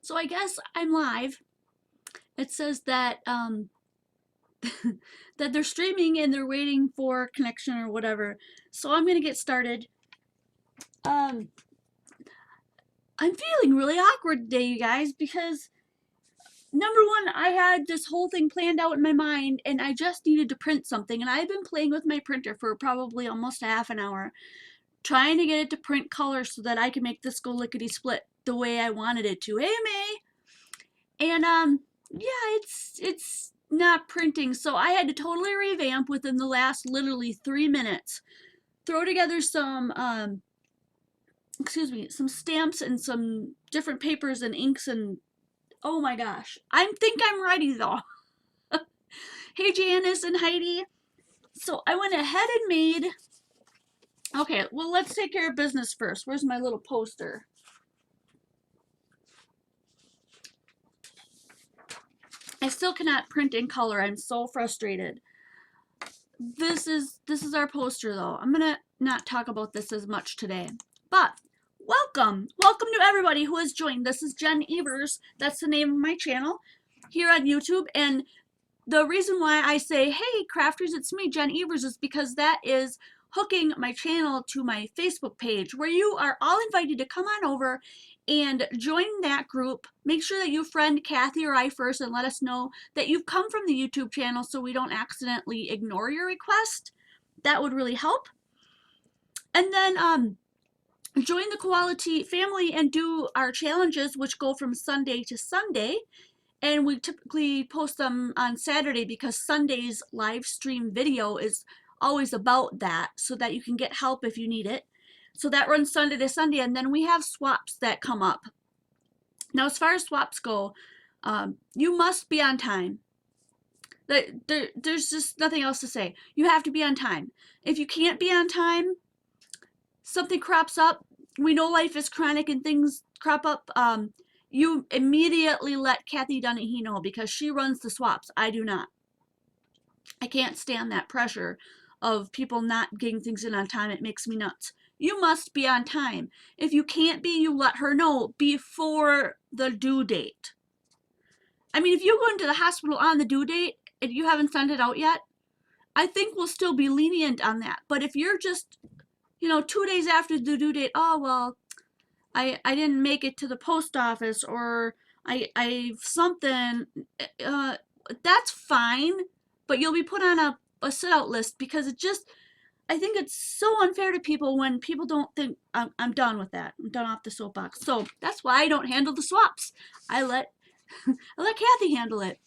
So I guess I'm live. It says that that they're streaming and they're waiting for connection or whatever. So I'm gonna get started. Um, I'm feeling really awkward today, you guys, because number one, I had this whole thing planned out in my mind and I just needed to print something, and I've been playing with my printer for probably almost a half an hour, trying to get it to print color so that I can make this go lickety split the way I wanted it to. Hey May! And yeah, it's not printing, so I had to totally revamp within the last literally 3 minutes. Throw together some excuse me, some stamps and some different papers and inks, and oh my gosh. I think I'm ready though. Hey Janice and Heidi. So I went ahead and made, okay, well, let's take care of business first. Where's my little poster? I still cannot print in color. I'm so frustrated. This is our poster though. I'm gonna not talk about this as much today, but welcome to everybody who has joined. This is Jen Evers. That's the name of my channel here on YouTube, and the reason why I say, hey crafters, it's me, Jen Evers, is because that is hooking my channel to my Facebook page, where you are all invited to come on over and join that group. Make sure that you friend Kathy or I first and let us know that you've come from the YouTube channel so we don't accidentally ignore your request. That would really help. And then join the Quality family and do our challenges, which go from Sunday to Sunday. And we typically post them on Saturday because Sunday's live stream video is always about that, so that you can get help if you need it. So that runs Sunday to Sunday, and then we have swaps that come up. Now, as far as swaps go, you must be on time. There's just nothing else to say. You have to be on time. If you can't be on time, something crops up. We know life is chronic and things crop up. You immediately let Kathy Dunahee know, because she runs the swaps. I do not. I can't stand that pressure of people not getting things in on time. It makes me nuts. You must be on time. If you can't be, you let her know before the due date. I mean, if you go into the hospital on the due date and you haven't sent it out yet, I think we'll still be lenient on that. But if you're just, 2 days after the due date, oh, well, I didn't make it to the post office, or I something, that's fine, but you'll be put on a sit out list, because I think it's so unfair to people when people don't think I'm done with that. I'm done off the soapbox. So that's why I don't handle the swaps. I let Kathy handle it.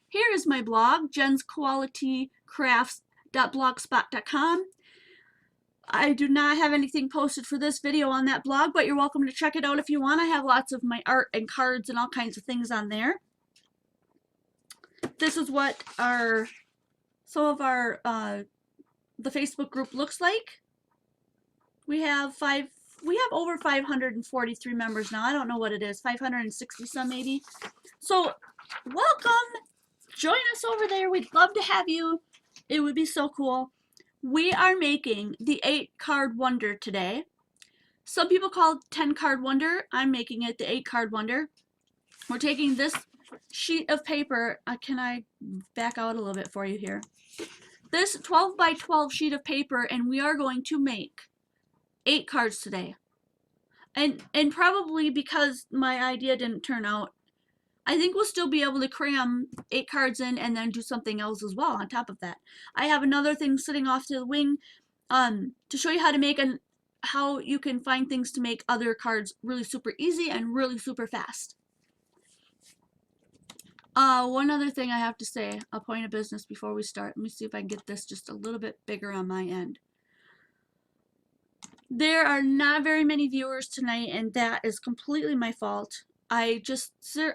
Here is my blog, jensqualitycrafts.blogspot.com. I do not have anything posted for this video on that blog, but you're welcome to check it out if you want. I have lots of my art and cards and all kinds of things on there. This is what some of our the Facebook group looks like. We have over 543 members now. I don't know what it is, 560 some maybe. So welcome, join us over there. We'd love to have you. It would be so cool. We are making the 8-card wonder today. Some people call it 10-card wonder. I'm making it the 8-card wonder. We're taking this sheet of paper. Can I back out a little bit for you here? This 12 by 12 sheet of paper, and we are going to make 8 cards today. And probably because my idea didn't turn out, I think we'll still be able to cram 8 cards in and then do something else as well on top of that. I have another thing sitting off to the wing to show you how to make how you can find things to make other cards really super easy and really super fast. One other thing I have to say, a point of business before we start. Let me see if I can get this just a little bit bigger on my end. There are not very many viewers tonight, and that is completely my fault. I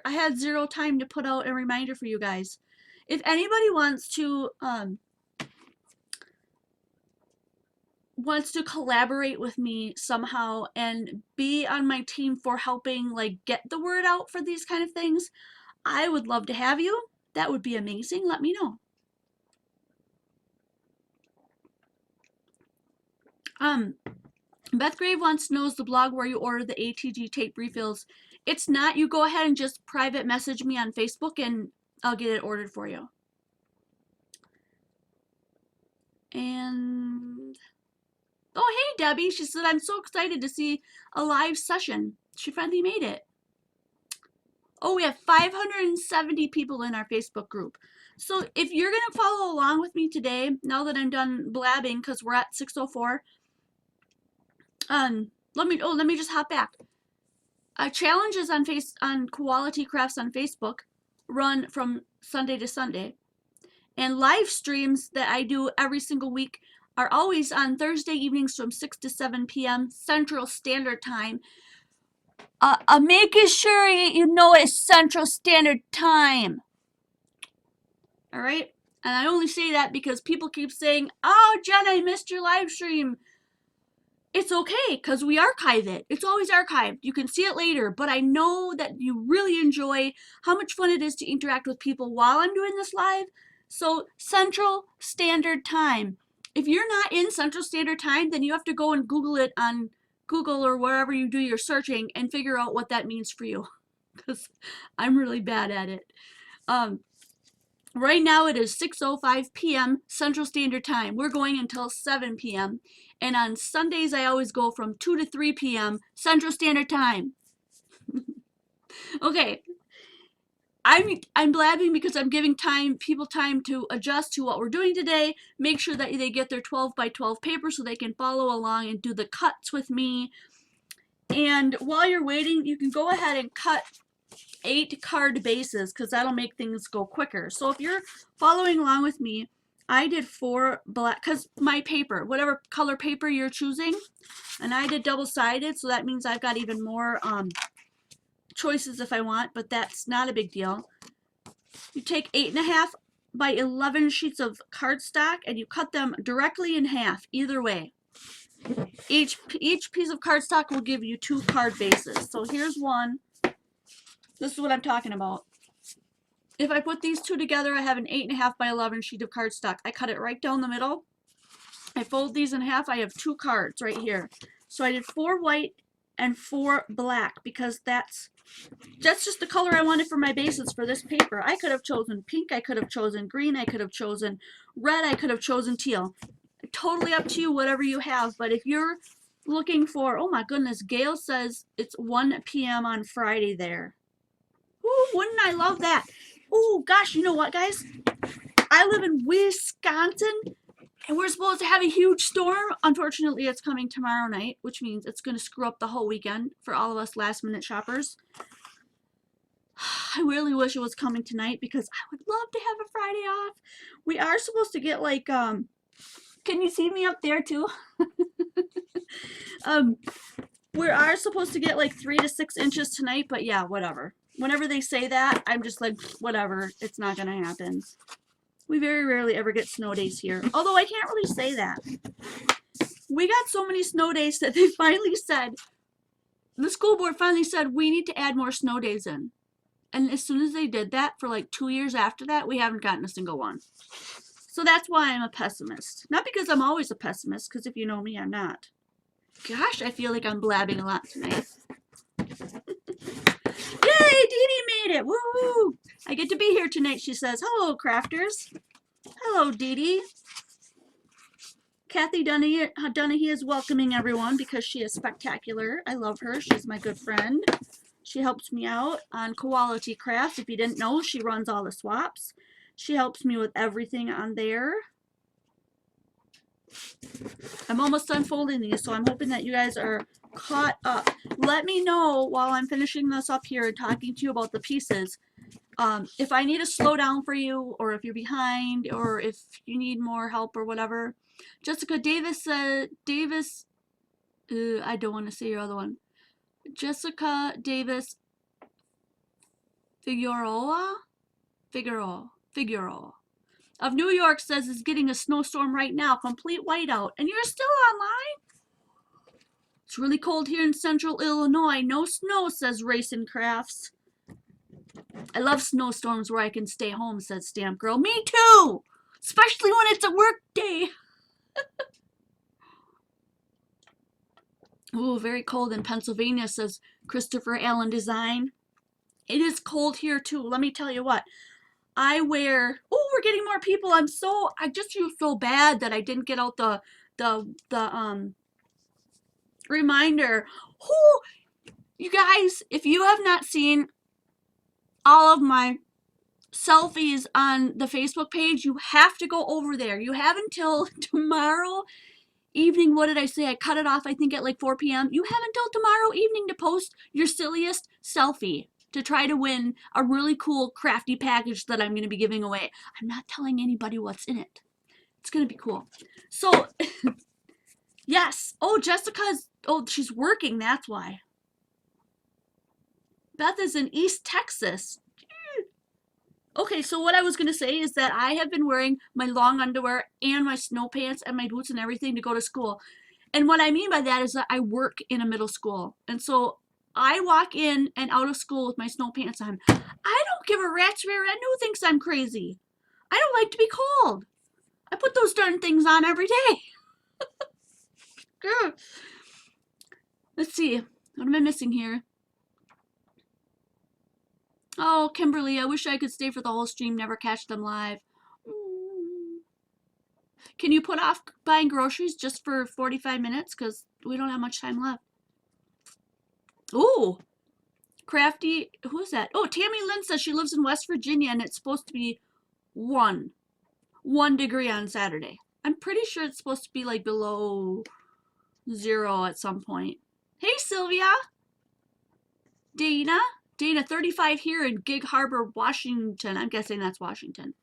had zero time to put out a reminder for you guys. If anybody wants to collaborate with me somehow and be on my team for helping get the word out for these kind of things, I would love to have you. That would be amazing. Let me know. Beth Grave wants to know, is the blog where you order the ATG tape refills? It's not. You go ahead and just private message me on Facebook and I'll get it ordered for you. And oh, hey Debbie, she said, I'm so excited to see a live session. She finally made it. Oh, we have 570 people in our Facebook group. So if you're going to follow along with me today, now that I'm done blabbing, because we're at 6:04, let me just hop back. Challenges on Quality Crafts on Facebook run from Sunday to Sunday, and live streams that I do every single week are always on Thursday evenings from 6 to 7 p.m. Central Standard Time. Making sure you know it's Central Standard Time. All right? And I only say that because people keep saying, oh, Jen, I missed your live stream. It's okay, because we archive it. It's always archived. You can see it later, but I know that you really enjoy how much fun it is to interact with people while I'm doing this live. So Central Standard Time. If you're not in Central Standard Time, then you have to go and Google it on Google or wherever you do your searching and figure out what that means for you, because I'm really bad at it. Right now it is 6:05 p.m. Central Standard Time. We're going until 7 p.m. And on Sundays I always go from 2 to 3 p.m. Central Standard Time. Okay. I'm blabbing because I'm giving people time to adjust to what we're doing today. Make sure that they get their 12 by 12 paper so they can follow along and do the cuts with me. And while you're waiting, you can go ahead and cut 8 card bases because that'll make things go quicker. So if you're following along with me, I did 4 black, because my paper, whatever color paper you're choosing, and I did double-sided, so that means I've got even more choices if I want, but that's not a big deal. You take 8.5 by 11 sheets of cardstock and you cut them directly in half, either way. Each piece of cardstock will give you 2 card bases. So here's one. This is what I'm talking about. If I put these 2 together, I have an 8.5 by 11 sheet of cardstock. I cut it right down the middle. I fold these in half. I have 2 cards right here. So I did 4 white and 4 black because that's just the color I wanted for my bases for this paper. I could have chosen pink. I could have chosen green. I could have chosen red. I could have chosen teal. Totally up to you, whatever you have. But if you're looking for, oh my goodness, Gail says it's 1 p.m. on Friday there. Ooh, wouldn't I love that? Oh gosh, you know what, guys? I live in Wisconsin, and we're supposed to have a huge storm. Unfortunately, it's coming tomorrow night, which means it's going to screw up the whole weekend for all of us last-minute shoppers. I really wish it was coming tonight because I would love to have a Friday off. We are supposed to get like, can you see me up there too? We are supposed to get like 3 to 6 inches tonight, but yeah, whatever. Whenever they say that, I'm just like, whatever, it's not going to happen. We very rarely ever get snow days here. Although I can't really say that. We got so many snow days that they finally said, the school board finally said, we need to add more snow days in. And as soon as they did that, for like 2 years after that, we haven't gotten a single one. So that's why I'm a pessimist. Not because I'm always a pessimist, because if you know me, I'm not. Gosh, I feel like I'm blabbing a lot tonight. Yay, Dee Dee made it! Woo! I get to be here tonight, she says. Hello, crafters. Hello, Dee Dee. Kathy Dunahee is welcoming everyone because she is spectacular. I love her. She's my good friend. She helps me out on Quality Crafts. If you didn't know, she runs all the swaps. She helps me with everything on there. I'm almost done folding these, so I'm hoping that you guys are caught up. Let me know while I'm finishing this up here and talking to you about the pieces. If I need to slow down for you, or if you're behind, or if you need more help or whatever. Jessica Davis, I don't want to say your other one. Jessica Davis Figueroa of New York says is getting a snowstorm right now, complete whiteout, and you're still online? It's really cold here in central Illinois. No snow, says Racing Crafts. I love snowstorms where I can stay home, says Stamp Girl. Me too! Especially when it's a work day. Ooh, very cold in Pennsylvania, says Christopher Allen Design. It is cold here too. Let me tell you what. Oh, we're getting more people. I just feel so bad that I didn't get out the reminder. Oh, you guys, if you have not seen all of my selfies on the Facebook page, you have to go over there. You have until tomorrow evening. What did I say? I cut it off, I think, at like 4 p.m. You have until tomorrow evening to post your silliest selfie to try to win a really cool crafty package that I'm going to be giving away. I'm not telling anybody what's in it. It's going to be cool. So, yes. Oh, she's working. That's why. Beth is in East Texas. Okay, so what I was going to say is that I have been wearing my long underwear and my snow pants and my boots and everything to go to school. And what I mean by that is that I work in a middle school. And so I walk in and out of school with my snow pants on. I don't give a rat's rear end who thinks I'm crazy. I don't like to be cold. I put those darn things on every day. Let's see. What am I missing here? Oh, Kimberly, I wish I could stay for the whole stream, never catch them live. Can you put off buying groceries just for 45 minutes? Because we don't have much time left. Ooh, crafty. Who is that? Oh, Tammy Lynn says she lives in West Virginia and it's supposed to be 1 degree on Saturday. I'm pretty sure it's supposed to be like below 0 at some point. Hey, Sylvia. Dana, 35 here in Gig Harbor, Washington. I'm guessing that's Washington.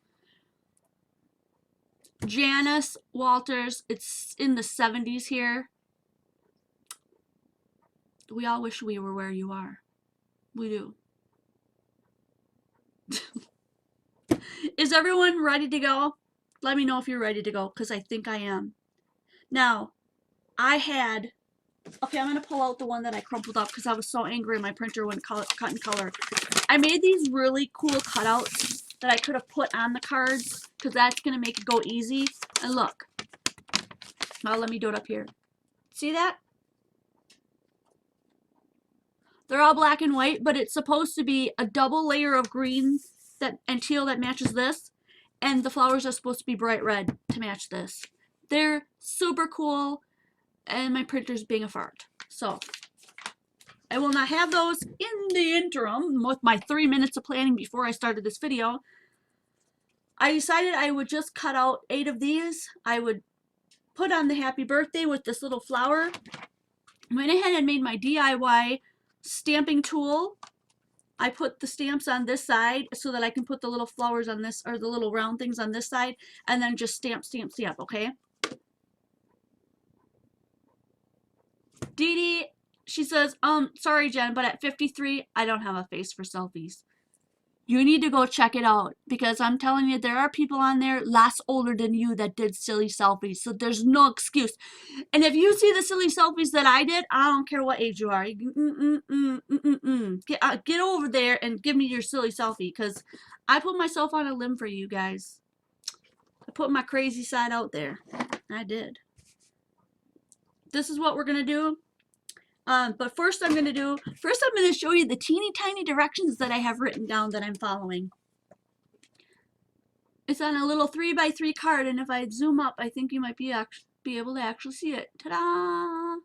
Janice Walters, it's in the 70s here. We all wish we were where you are. We do. Is everyone ready to go? Let me know if you're ready to go, because I think I am. Now, okay, I'm going to pull out the one that I crumpled up because I was so angry my printer wouldn't cut in color. I made these really cool cutouts that I could have put on the cards because that's going to make it go easy. And look. Now let me do it up here. See that? They're all black and white, but it's supposed to be a double layer of green and teal that matches this. And the flowers are supposed to be bright red to match this. They're super cool. And my printer's being a fart. So I will not have those in the interim with my 3 minutes of planning before I started this video. I decided I would just cut out 8 of these. I would put on the happy birthday with this little flower. Went ahead and made my DIY stamping tool. I put the stamps on this side so that I can put the little flowers on this, or the little round things on this side, and then just stamp, okay? Dee Dee, she says, sorry, Jen, but at 53, I don't have a face for selfies. You need to go check it out, because I'm telling you, there are people on there less older than you that did silly selfies, so there's no excuse. And if you see the silly selfies that I did, I don't care what age you are. Get over there and give me your silly selfie, because I put myself on a limb for you guys. I put my crazy side out there. I did. This is what we're going to do. But first I'm going to show you the teeny tiny directions that I have written down that I'm following. It's on a little 3x3 card, and if I zoom up, I think you might be able to actually see it. Ta-da!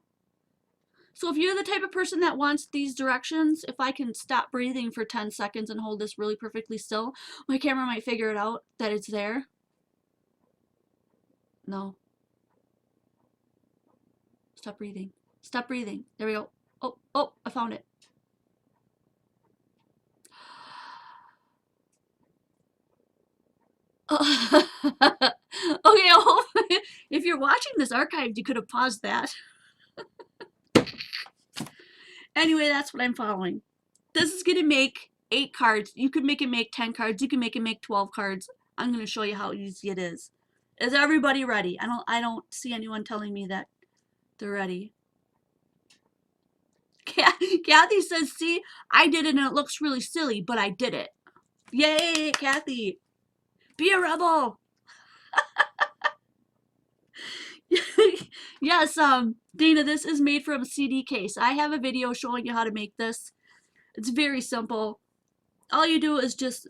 So if you're the type of person that wants these directions, if I can stop breathing for 10 seconds and hold this really perfectly still, my camera might figure it out that it's there. No. Stop breathing. Stop breathing. There we go. Oh, I found it. Okay, if you're watching this archived, you could have paused that. Anyway, that's what I'm following. This is going to make 8 cards. You could make it make 10 cards. You can make it make 12 cards. I'm going to show you how easy it is. Is everybody ready? I don't see anyone telling me that they're ready. Kathy says, see, I did it and it looks really silly, but I did it. Yay, Kathy. Be a rebel. Yes, Dana, this is made from a CD case. I have a video showing you how to make this. It's very simple. All you do is just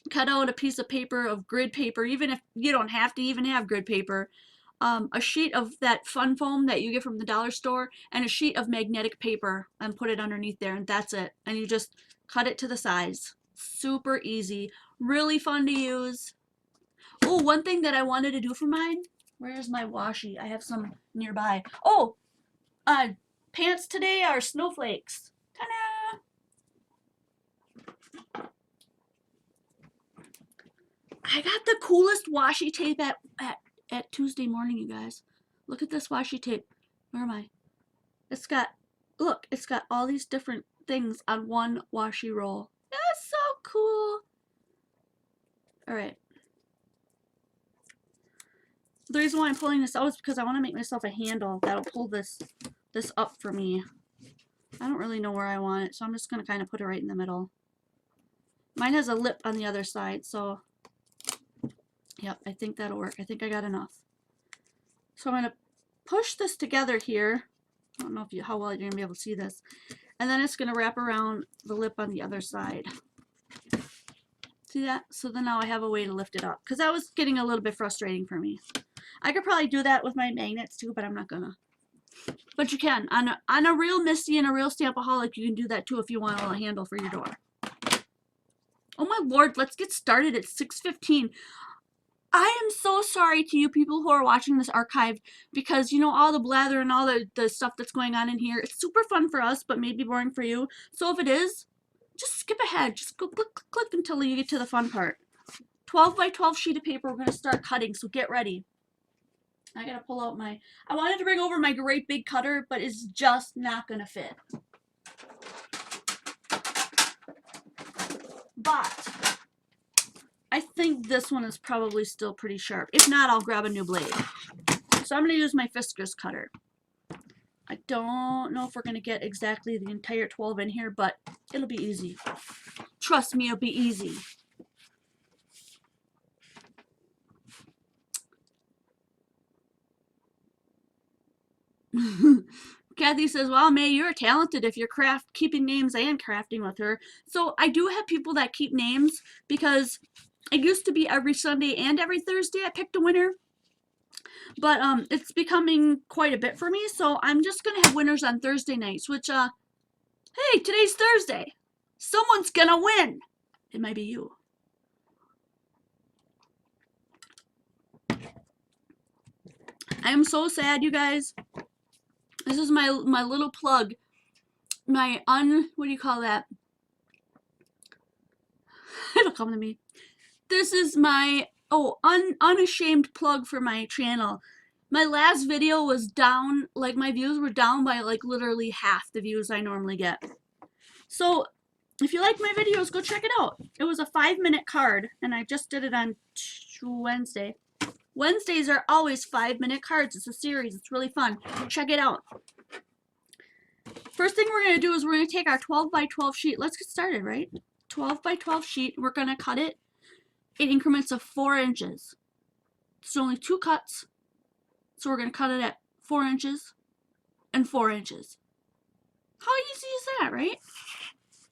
cut out a piece of paper of grid paper, even if you don't have to even have grid paper. A sheet of that fun foam that you get from the dollar store, and a sheet of magnetic paper, and put it underneath there, and that's it. And you just cut it to the size. Super easy, really fun to use. Oh, one thing that I wanted to do for mine, where's my washi? I have some nearby. Oh, pants today are snowflakes. Ta-da! I got the coolest washi tape at Tuesday morning, you guys. Look at this washi tape. Where am I? It's got, look, it's got all these different things on one washi roll. That's so cool. All right. The reason why I'm pulling this out is because I want to make myself a handle that'll pull this up for me. I don't really know where I want it, so I'm just going to kind of put it right in the middle. Mine has a lip on the other side, so yep, I think that'll work. I think I got enough. So I'm going to push this together here. I don't know how well you're going to be able to see this. And then it's going to wrap around the lip on the other side. See that? So then now I have a way to lift it up, because that was getting a little bit frustrating for me. I could probably do that with my magnets too, but I'm not gonna. But you can. On a real Misty and a real Stampaholic, you can do that too if you want a handle for your door. Oh my lord, let's get started at 6:15. I am so sorry to you people who are watching this archived, because you know all the blather and all the stuff that's going on in here. It's super fun for us, but maybe boring for you. So if it is, just skip ahead. Just go click, click, click until you get to the fun part. 12 by 12 sheet of paper. We're going to start cutting, so get ready. I got to pull out my... I wanted to bring over my great big cutter, but it's just not going to fit. But I think this one is probably still pretty sharp. If not, I'll grab a new blade. So I'm going to use my Fiskars cutter. I don't know if we're going to get exactly the entire 12 in here, but it'll be easy. Trust me, it'll be easy. Kathy says, well, May, you're talented if you're keeping names and crafting with her. So I do have people that keep names, because it used to be every Sunday and every Thursday I picked a winner. But it's becoming quite a bit for me, so I'm just going to have winners on Thursday nights, which, hey, today's Thursday. Someone's going to win. It might be you. I am so sad, you guys. This is my little plug. My what do you call that? It'll come to me. This is my, unashamed plug for my channel. My last video was down, like my views were down by like literally half the views I normally get. So if you like my videos, go check it out. It was a 5-minute card, and I just did it on Wednesday. Wednesdays are always 5-minute cards. It's a series. It's really fun. Check it out. First thing we're going to do is we're going to take our 12 by 12 sheet. Let's get started, right? 12 by 12 sheet. We're going to cut it in increments of 4 inches. There's only 2 cuts, so we're going to cut it at 4 inches and 4 inches. How easy is that, right?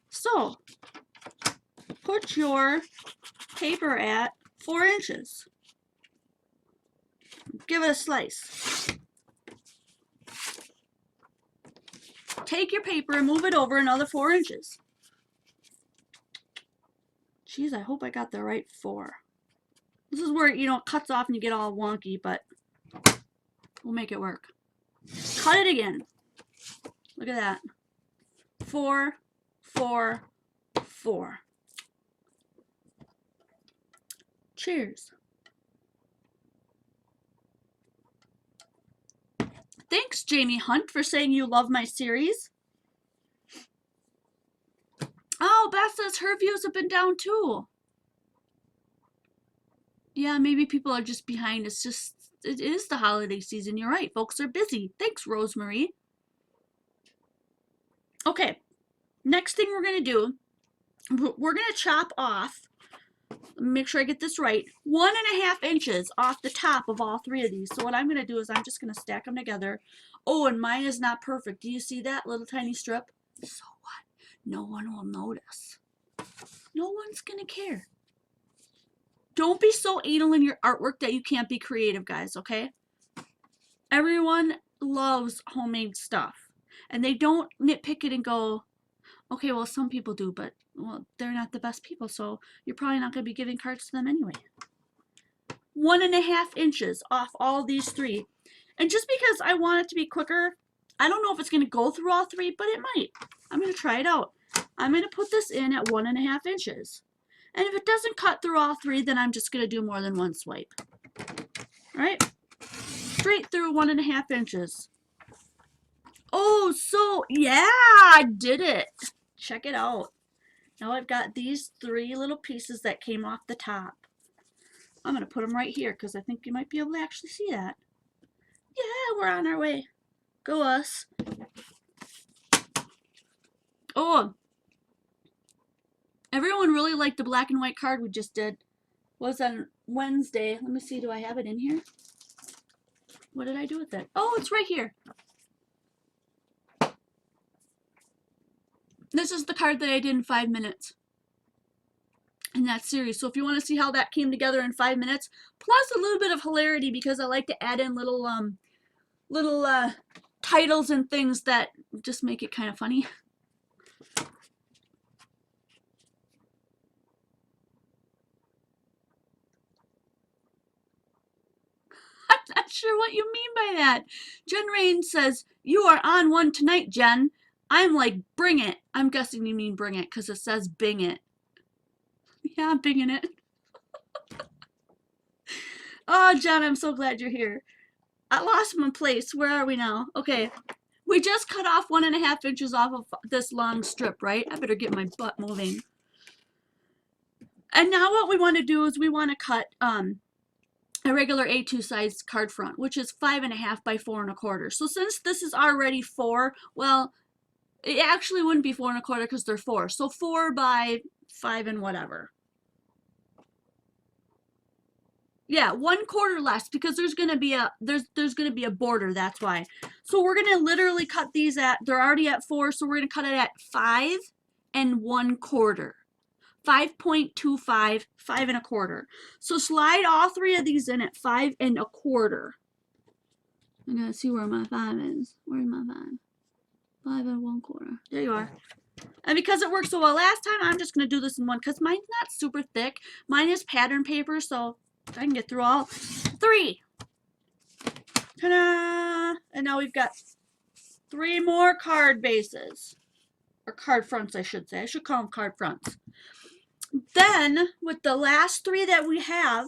So, put your paper at 4 inches. Give it a slice. Take your paper and move it over another 4 inches. Jeez, I hope I got the right 4. This is where, you know, it cuts off and you get all wonky, but we'll make it work. Cut it again. Look at that. 4, 4, 4. Cheers. Thanks, Jamie Hunt, for saying you love my series. Oh, Beth says her views have been down too. Yeah, maybe people are just behind. It is the holiday season. You're right. Folks are busy. Thanks, Rosemary. Okay. Next thing we're going to do, we're going to chop off Let me make sure I get this right. 1.5 inches off the top of all three of these. So what I'm going to do is I'm just going to stack them together. Oh, and mine is not perfect. Do you see that little tiny strip? So what? No one will notice. No one's going to care. Don't be so anal in your artwork that you can't be creative, guys, okay? Everyone loves homemade stuff. And they don't nitpick it and go, okay, well, some people do, but well, they're not the best people, so you're probably not going to be giving cards to them anyway. 1.5 inches off all these three. And just because I want it to be quicker, I don't know if it's going to go through all three, but it might. I'm going to try it out. I'm going to put this in at 1.5 inches. And if it doesn't cut through all three, then I'm just going to do more than one swipe. All right? Straight through 1.5 inches. Oh, so yeah, I did it. Check it out. Now I've got these three little pieces that came off the top. I'm going to put them right here because I think you might be able to actually see that. Yeah, we're on our way. Go us. Oh, everyone really liked the black and white card we just did. Was on Wednesday. Let me see, do I have it in here? What did I do with it? Oh, it's right here. This is the card that I did in 5 minutes in that series. So if you want to see how that came together in 5 minutes, plus a little bit of hilarity because I like to add in little titles and things that just make it kind of funny. I'm not sure what you mean by that. Jen Rain says, you are on one tonight, Jen. I'm like, bring it. I'm guessing you mean bring it because it says bing it. Yeah, I'm binging it. Oh, Jen, I'm so glad you're here. I lost my place. Where are we now? Okay. We just cut off 1.5 inches off of this long strip, right? I better get my butt moving. And now what we want to do is we want to cut a regular A2 size card front, which is 5.5 by 4 1/4. So since this is already 4, well, it actually wouldn't be 4 1/4 because they're 4. So 4 by 5 and whatever. Yeah, 1/4 less because there's gonna be a border. That's why. So we're gonna literally cut these at. They're already at 4, so we're gonna cut it at 5 1/4. 5.25, 5 1/4. So slide all three of these in at 5 1/4. I'm gonna see where my 5 is. Where's my 5? 5 1/4. There you are. And because it worked so well last time, I'm just gonna do this in one because mine's not super thick. Mine is pattern paper, so I can get through all 3. Ta-da! And now we've got 3 more card bases. Or card fronts, I should say. I should call them card fronts. Then, with the last 3 that we have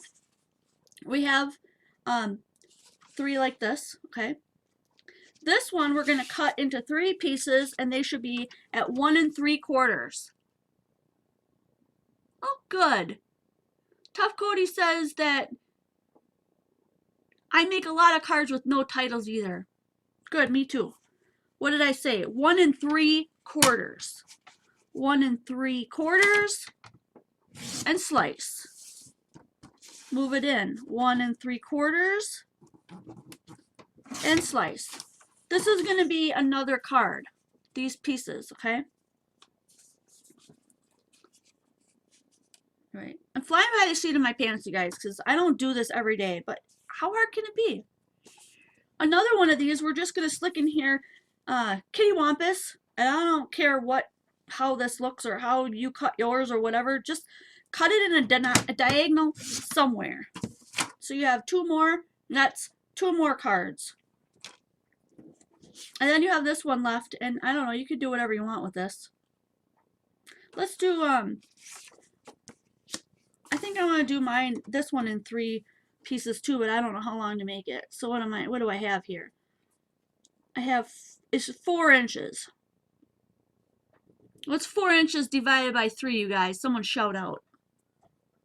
3 like this, okay? This one we're going to cut into 3 pieces, and they should be at 1 3/4. Oh, good. Tough Cody says that I make a lot of cards with no titles either. Good, me too. What did I say? 1 3/4. 1 3/4 and slice. Move it in. 1 3/4 and slice. This is going to be another card. These pieces, okay? Right. I'm flying by the seat of my pants, you guys, because I don't do this every day, but how hard can it be? Another one of these, we're just going to slick in here kitty wampus, and I don't care how this looks or how you cut yours or whatever, just cut it in a diagonal somewhere. So you have 2 more, that's 2 more cards. And then you have this one left, and I don't know, you could do whatever you want with this. Let's do, I think I want to do this one in 3 pieces too, but I don't know how long to make it. So what do I have here? It's 4 inches. What's 4 inches divided by 3, you guys? Someone shout out.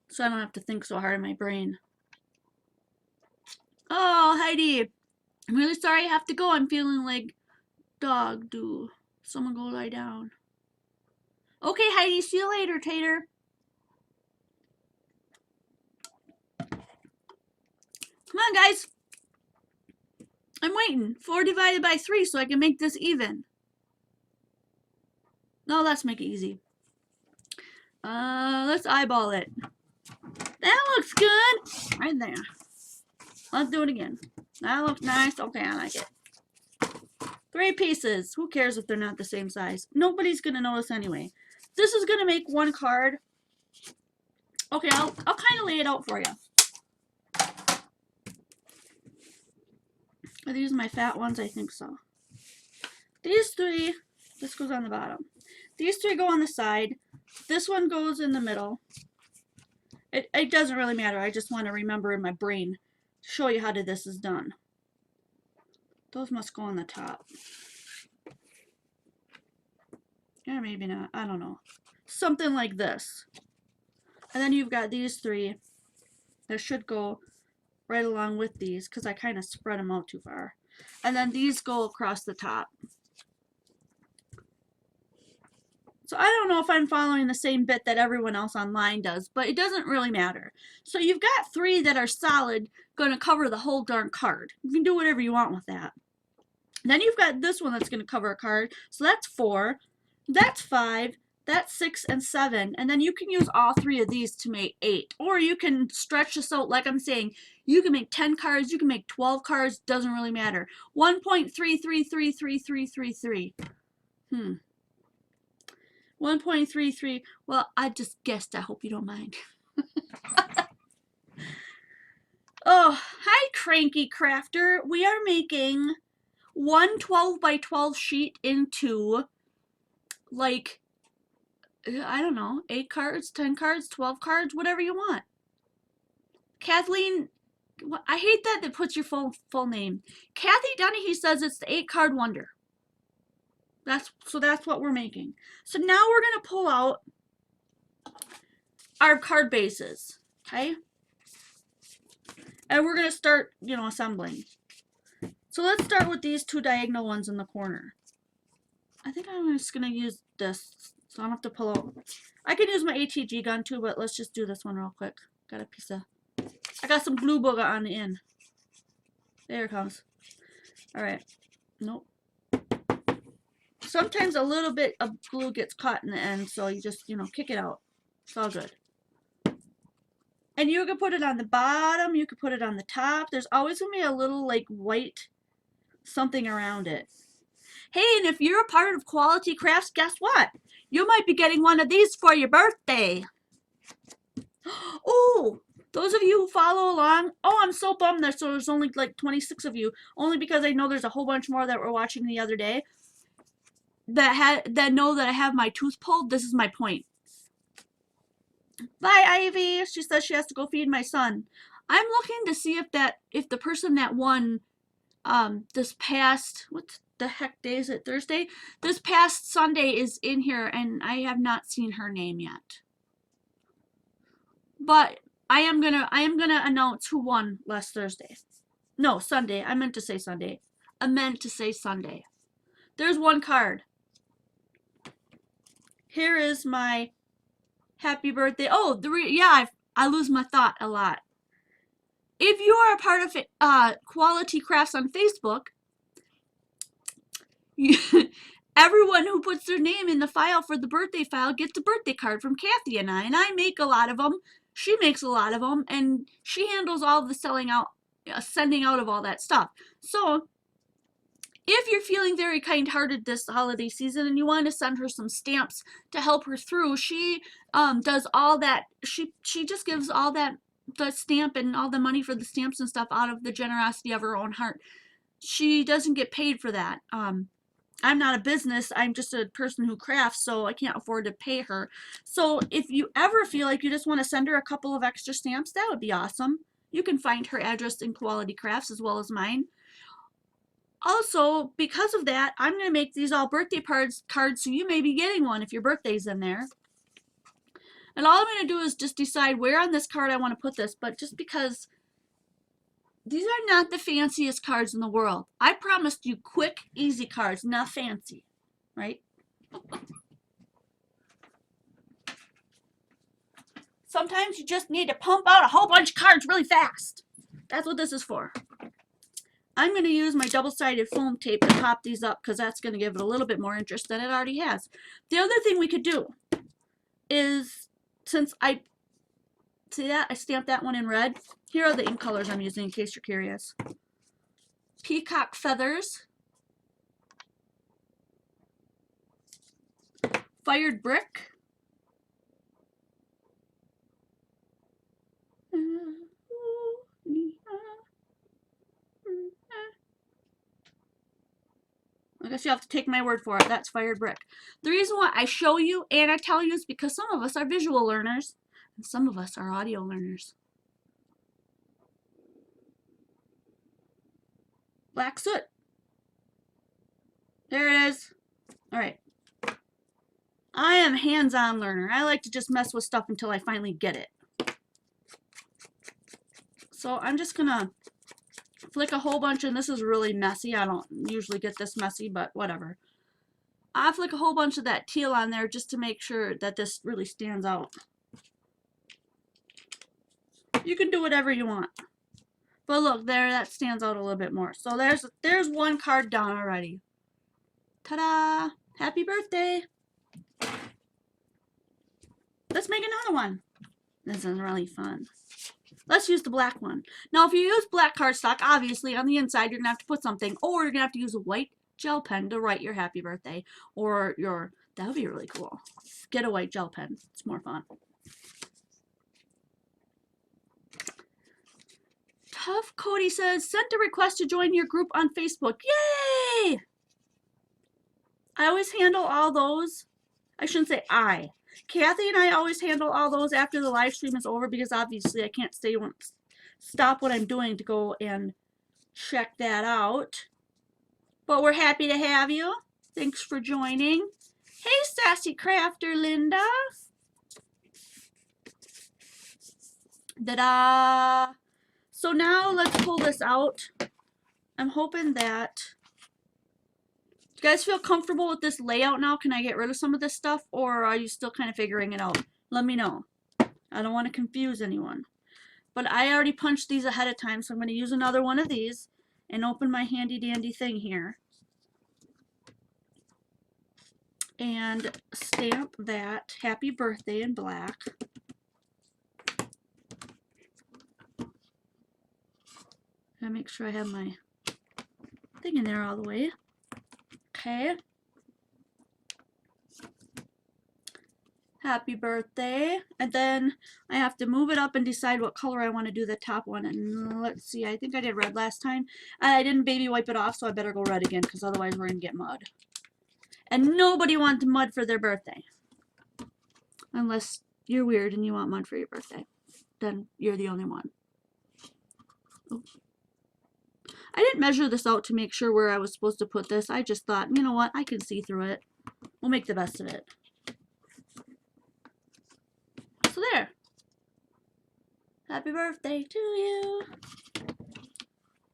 So I don't have to think so hard in my brain. Oh, Heidi. I'm really sorry I have to go. I'm feeling like dog do. Someone go lie down. Okay, Heidi. See you later, Tater. Come on, guys. I'm waiting. 4 divided by 3 so I can make this even. No, let's make it easy. Let's eyeball it. That looks good. Right there. Let's do it again. That looks nice. Okay, I like it. 3 pieces. Who cares if they're not the same size? Nobody's going to notice anyway. This is going to make one card. Okay, I'll kind of lay it out for you. Are these my fat ones? I think so. These 3, this goes on the bottom. These 3 go on the side. This one goes in the middle. It doesn't really matter. I just want to remember in my brain to show you how this is done. Those must go on the top. Yeah, maybe not. I don't know. Something like this. And then you've got these 3 that should go right along with these because I kind of spread them out too far. And then these go across the top. So I don't know if I'm following the same bit that everyone else online does, but it doesn't really matter. So you've got 3 that are solid, going to cover the whole darn card. You can do whatever you want with that. Then you've got this one that's going to cover a card. So that's 4, that's 5, that's 6 and 7. And then you can use all 3 of these to make 8. Or you can stretch this out, like I'm saying. You can make 10 cards, you can make 12 cards, doesn't really matter. 1.333333. 1.33. Well, I just guessed. I hope you don't mind. Oh, hi, Cranky Crafter. We are making one 12 by 12 sheet into, like, I don't know, 8 cards, 10 cards, 12 cards, whatever you want. Kathleen, I hate that puts your full name. Kathy Dunahee says it's the 8-card wonder. That's what we're making. So now we're going to pull out our card bases, okay? And we're going to start, assembling. So let's start with these 2 diagonal ones in the corner. I think I'm just going to use this, so I don't have to pull out. I can use my ATG gun too, but let's just do this one real quick. I got some glue booger on the end. There it comes. All right. Nope. Sometimes a little bit of glue gets caught in the end, so you just, kick it out. It's all good. And you can put it on the bottom, you can put it on the top. There's always going to be a little, like, white something around it. Hey, and if you're a part of Quality Crafts, guess what? You might be getting one of these for your birthday. Oh, those of you who follow along, I'm so bummed that there's only like 26 of you, only because I know there's a whole bunch more that were watching the other day that know that I have my tooth pulled. This is my point. Bye, Ivy. She says she has to go feed my son. I'm looking to see if the person that won this past, what the heck day is it? Thursday? This past Sunday is in here, and I have not seen her name yet. But I am gonna announce who won last Thursday. No, Sunday. I meant to say Sunday. There's one card. Here is my happy birthday. Oh, I lose my thought a lot. If you are a part of Quality Crafts on Facebook, everyone who puts their name in the file for the birthday file gets a birthday card from Kathy and I make a lot of them. She makes a lot of them, and she handles all of the sending out of all that stuff. So if you're feeling very kind-hearted this holiday season and you want to send her some stamps to help her through, she does all that. She just gives all that, the stamp and all the money for the stamps and stuff, out of the generosity of her own heart. She doesn't get paid for that. I'm not a business. I'm just a person who crafts, so I can't afford to pay her. So if you ever feel like you just want to send her a couple of extra stamps, that would be awesome. You can find her address in Quality Crafts as well as mine. Also, because of that, I'm going to make these all birthday cards, so you may be getting one if your birthday's in there. And all I'm going to do is just decide where on this card I want to put this, but just because these are not the fanciest cards in the world. I promised you quick, easy cards, not fancy, right? Sometimes you just need to pump out a whole bunch of cards really fast. That's what this is for. I'm going to use my double-sided foam tape to pop these up because that's going to give it a little bit more interest than it already has. The other thing we could do is, since I see that I stamped that one in red, here are the ink colors I'm using in case you're curious. Peacock Feathers, Fired Brick, I guess you have to take my word for it. That's Fired Brick. The reason why I show you and I tell you is because some of us are visual learners and some of us are audio learners. Black Soot. There it is. All right. I am hands-on learner. I like to just mess with stuff until I finally get it. So I'm just gonna flick a whole bunch, and this is really messy. I don't usually get this messy, but whatever. I flick a whole bunch of that teal on there just to make sure that this really stands out. You can do whatever you want. But look, there, that stands out a little bit more. So there's one card done already. Ta-da! Happy birthday! Let's make another one. This is really fun. Let's use the black one. Now, if you use black cardstock, obviously on the inside you're going to have to put something, or you're going to have to use a white gel pen to write your happy birthday, or your, that would be really cool. Get a white gel pen. It's more fun. Tough Cody says, sent a request to join your group on Facebook. Yay! I always handle all those. I shouldn't say I. Kathy and I always handle all those after the live stream is over because obviously I can't stop what I'm doing to go and check that out. But we're happy to have you. Thanks for joining. Hey, Sassy Crafter Linda. Ta-da! So now let's pull this out. I'm hoping that you guys feel comfortable with this layout now. Can I get rid of some of this stuff, or are you still kind of figuring it out? Let me know. I don't want to confuse anyone. But I already punched these ahead of time, so I'm going to use another one of these and open my handy dandy thing here. And stamp that happy birthday in black. Gotta make sure I have my thing in there all the way. Okay. Happy birthday. And then I have to move it up and decide what color I want to do the top one. And let's see, I think I did red last time. I didn't baby wipe it off, so I better go red again because otherwise we're going to get mud. And nobody wants mud for their birthday. Unless you're weird and you want mud for your birthday. Then you're the only one. Oops. I didn't measure this out to make sure where I was supposed to put this. I just thought, you know what, I can see through it. We'll make the best of it. So there. Happy birthday to you.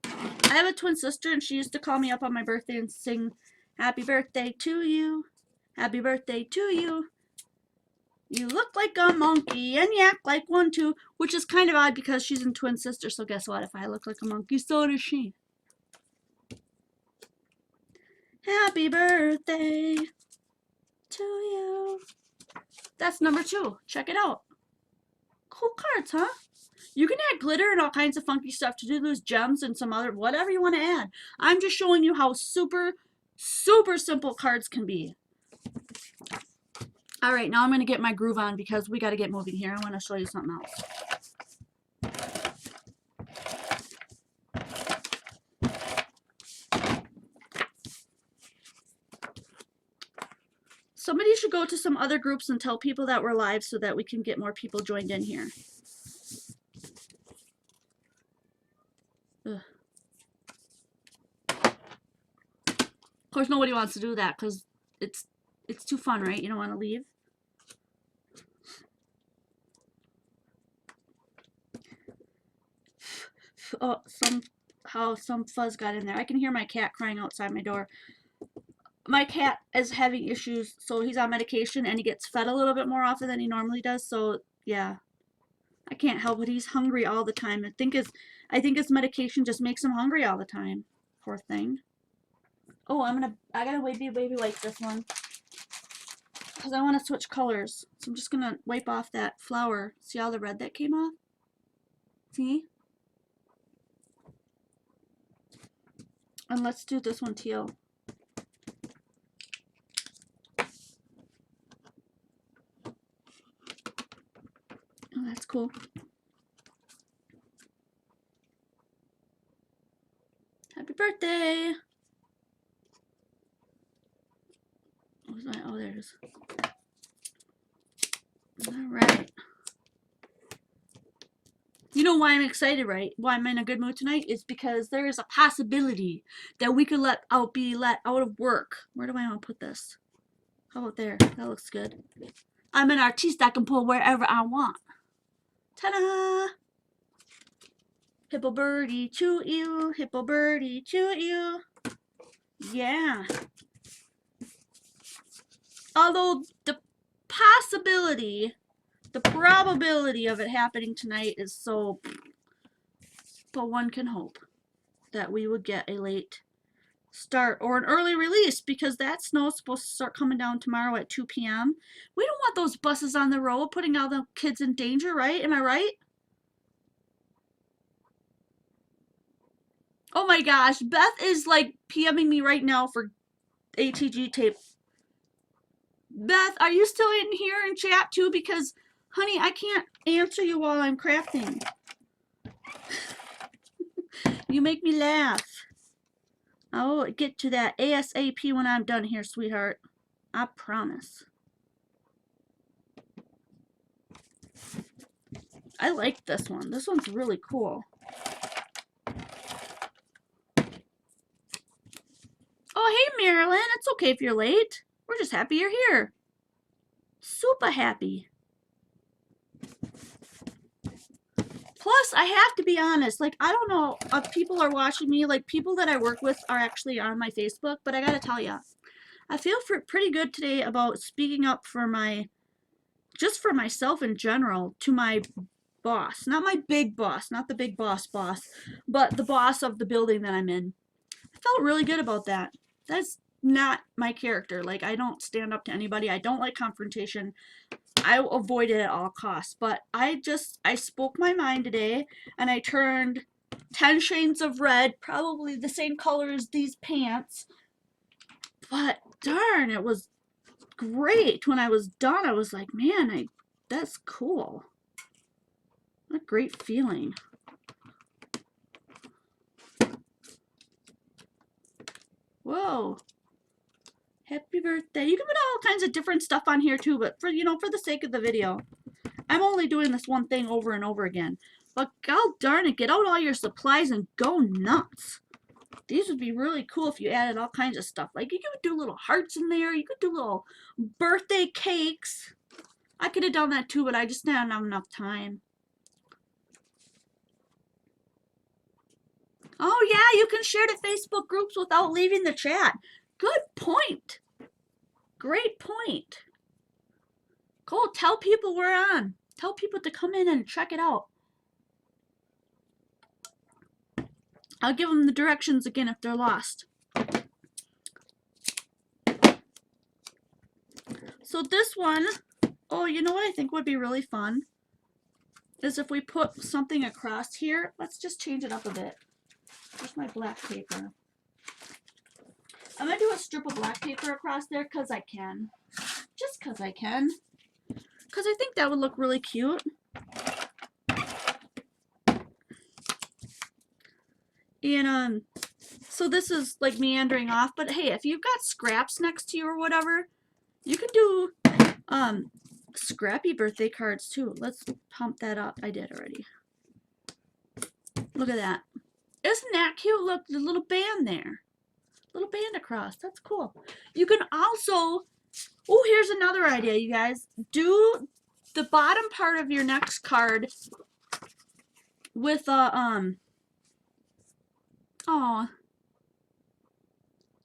I have a twin sister and she used to call me up on my birthday and sing happy birthday to you. Happy birthday to you. You look like a monkey and you act like one too. Which is kind of odd because she's a twin sister. So guess what? If I look like a monkey, so does she. Happy birthday to you. That's number 2. Check it out. Cool cards, huh? You can add glitter and all kinds of funky stuff to do those gems and some other, whatever you want to add. I'm just showing you how super, super simple cards can be. All right, now I'm going to get my groove on because we got to get moving here. I want to show you something else. Somebody should go to some other groups and tell people that we're live so that we can get more people joined in here. Ugh. Of course, nobody wants to do that because it's too fun, right? You don't want to leave. Oh, somehow some fuzz got in there. I can hear my cat crying outside my door. My cat is having issues, so he's on medication and he gets fed a little bit more often than he normally does. So yeah, I can't help it. He's hungry all the time. I think his medication just makes him hungry all the time. Poor thing. Oh, I gotta baby wipe this one because I want to switch colors. So I'm just gonna wipe off that flower. See all the red that came off? See? And let's do this one teal. Oh, that's cool. Happy birthday! Oh, there it is. All right. You know why I'm excited, right? Why I'm in a good mood tonight is because there is a possibility that we could be let out of work. Where do I want to put this? How about there? That looks good. I'm an artiste. I can pull wherever I want. Ta-da! Hippo birdie, choo you. Hippo birdie, choo you. Yeah. Although the possibility, the probability of it happening tonight is so, but one can hope that we would get a late start or an early release because that snow is supposed to start coming down tomorrow at 2 p.m. We don't want those buses on the road putting all the kids in danger, right? Am I right? Oh my gosh, Beth is like PMing me right now for ATG tape. Beth, are you still in here in chat too? Because, honey, I can't answer you while I'm crafting. You make me laugh. I'll get to that ASAP when I'm done here, sweetheart. I promise. I like this one. This one's really cool. Oh, hey, Marilyn. It's okay if you're late. We're just happy you're here. Super happy. Plus, I have to be honest. Like, I don't know if people are watching me. Like, people that I work with are actually on my Facebook. But I got to tell you, I feel pretty good today about speaking up for just for myself in general, to my boss. Not my big boss, not the big boss, but the boss of the building that I'm in. I felt really good about that. That's not my character. Like, I don't stand up to anybody. I don't like confrontation. I avoid it at all costs. But I spoke my mind today, and I turned 10 shades of red, probably the same color as these pants. But darn, it was great. When I was done, I was like, man, that's cool. What a great feeling. Whoa. Happy birthday. You can put all kinds of different stuff on here too, but for the sake of the video, I'm only doing this one thing over and over again. But god darn it, get out all your supplies and go nuts. These would be really cool if you added all kinds of stuff. Like, you could do little hearts in there. You could do little birthday cakes. I could have done that too, but I just didn't have enough time. Oh yeah, you can share to Facebook groups without leaving the chat. Good point. Great point. Cole, tell people we're on. Tell people to come in and check it out. I'll give them the directions again if they're lost. So this one, oh, you know what I think would be really fun? Is if we put something across here. Let's just change it up a bit. Where's my black paper? I'm going to do a strip of black paper across there because I can. Just because I can. Because I think that would look really cute. And so this is like meandering off, but hey, if you've got scraps next to you or whatever, you can do scrappy birthday cards too. Let's pump that up. I did already. Look at that. Isn't that cute? Look, the little band there. Little band across. That's cool. You can also, oh, here's another idea, you guys. Do the bottom part of your next card with a oh,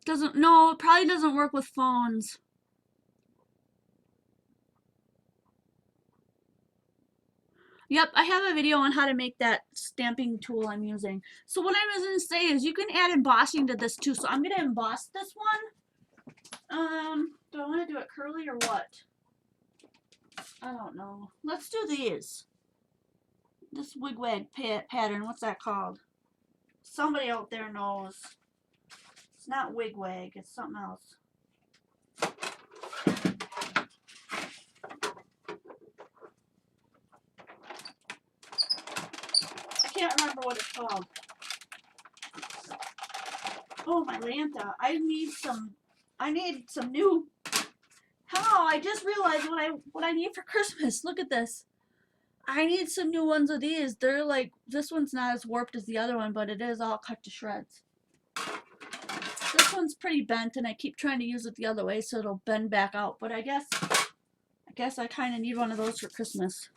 it probably doesn't work with phones. Yep, I have a video on how to make that stamping tool I'm using. So what I was going to say is you can add embossing to this too. So I'm going to emboss this one. Do I want to do it curly or what? I don't know. Let's do these. This wigwag pattern, what's that called? Somebody out there knows. It's not wigwag, it's something else. I can't remember what it's called. Oh, my Lanta. I need some new. Oh, I just realized what I need for Christmas. Look at this. I need some new ones of these. They're like, this one's not as warped as the other one, but it is all cut to shreds. This one's pretty bent, and I keep trying to use it the other way so it'll bend back out. But I guess I kind of need one of those for Christmas.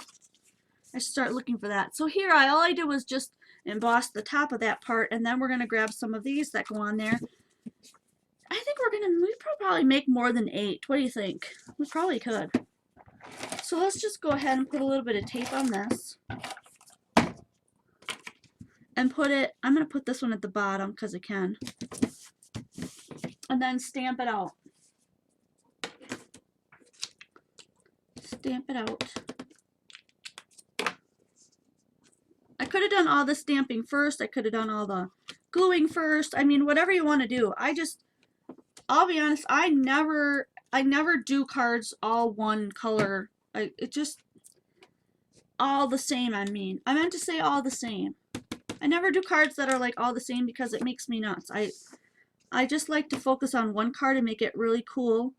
I should start looking for that. So here, all I did was just emboss the top of that part, and then we're going to grab some of these that go on there. I think we could probably make more than 8. What do you think? We probably could. So let's just go ahead and put a little bit of tape on this. And put it, I'm going to put this one at the bottom because I can. And then stamp it out. Stamp it out. I could have done all the stamping first. I could have done all the gluing first. I mean, whatever you want to do. I'll be honest, I never do cards all one color. It just all the same, I meant to say all the same. I never do cards that are like all the same because it makes me nuts. I just like to focus on one card and make it really cool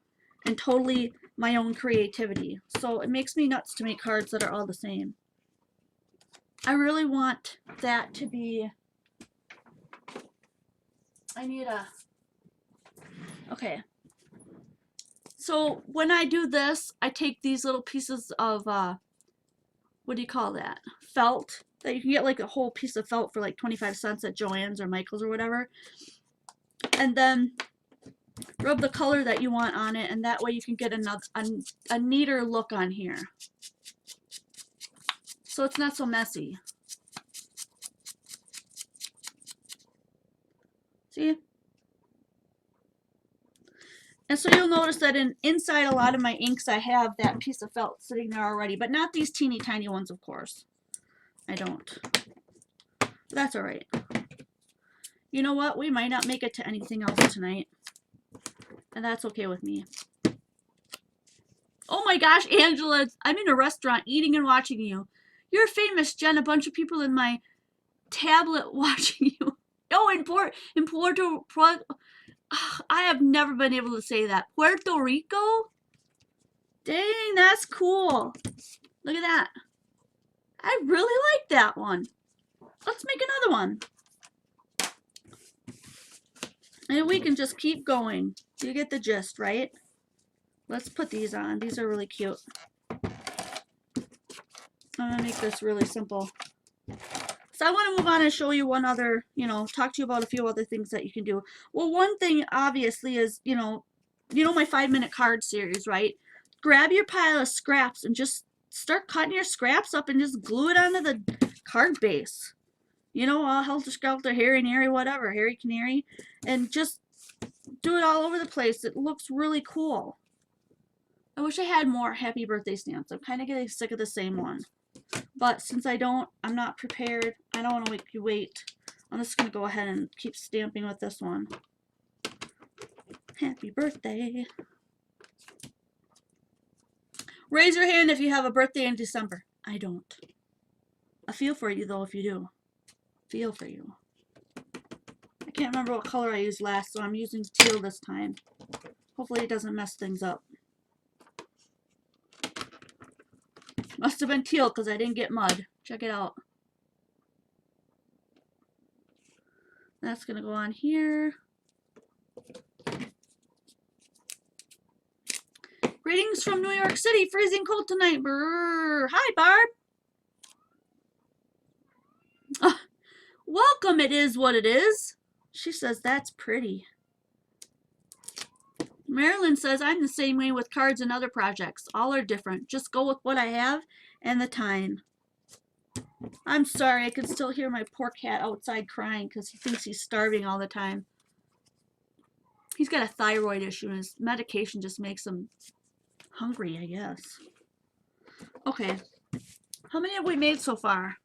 and totally my own creativity. So it makes me nuts to make cards that are all the same. I really want that to be, okay. So when I do this, I take these little pieces of, what do you call that? Felt. That you can get like a whole piece of felt for like 25 cents at Joann's or Michael's or whatever. And then rub the color that you want on it, and that way you can get a neater look on here. So it's not so messy. See? And so you'll notice that inside a lot of my inks I have that piece of felt sitting there already, but not these teeny tiny ones, of course. I don't. But that's alright. You know what? We might not make it to anything else tonight. And that's okay with me. Oh my gosh, Angela, I'm in a restaurant eating and watching you. You're famous, Jen. A bunch of people in my tablet watching you. Oh, in Puerto I have never been able to say that. Puerto Rico? Dang, that's cool. Look at that. I really like that one. Let's make another one. And we can just keep going. You get the gist, right? Let's put these on. These are really cute. I'm going to make this really simple. So I want to move on and show you one other, talk to you about a few other things that you can do. Well, one thing obviously is, my 5-minute card series, right? Grab your pile of scraps and just start cutting your scraps up and just glue it onto the card base. All helter skelter, hairy nary, whatever, hairy canary, and just do it all over the place. It looks really cool. I wish I had more happy birthday stamps. I'm kind of getting sick of the same one. But since I'm not prepared, I don't want to make you wait. I'm just going to go ahead and keep stamping with this one. Happy birthday. Raise your hand if you have a birthday in December. I don't. I feel for you, though, if you do. Feel for you. I can't remember what color I used last, so I'm using teal this time. Hopefully it doesn't mess things up. Must have been teal because I didn't get mud. Check it out. That's going to go on here. Greetings from New York City. Freezing cold tonight. Brrr. Hi, Barb. Welcome, it is what it is. She says, that's pretty. Marilyn says, I'm the same way with cards and other projects. All are different. Just go with what I have and the time. I'm sorry, I can still hear my poor cat outside crying because he thinks he's starving all the time. He's got a thyroid issue and his medication just makes him hungry, I guess. Okay, how many have we made so far?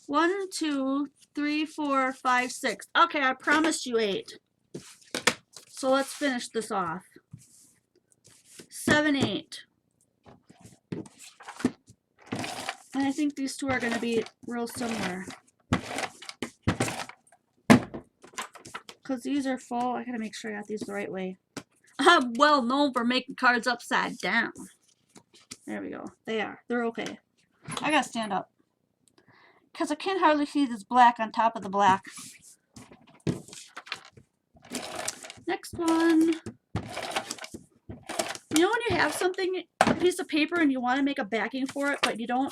1, 2, 3, 4, 5, 6. Okay, I promised you 8. So let's finish this off. 7, 8. And I think these two are going to be real similar. Because these are full. I got to make sure I got these the right way. I'm well known for making cards upside down. There we go. They are. They're okay. I got to stand up. Because I can't hardly see this black on top of the black. Next one. You know when you have something, a piece of paper, and you want to make a backing for it, but you don't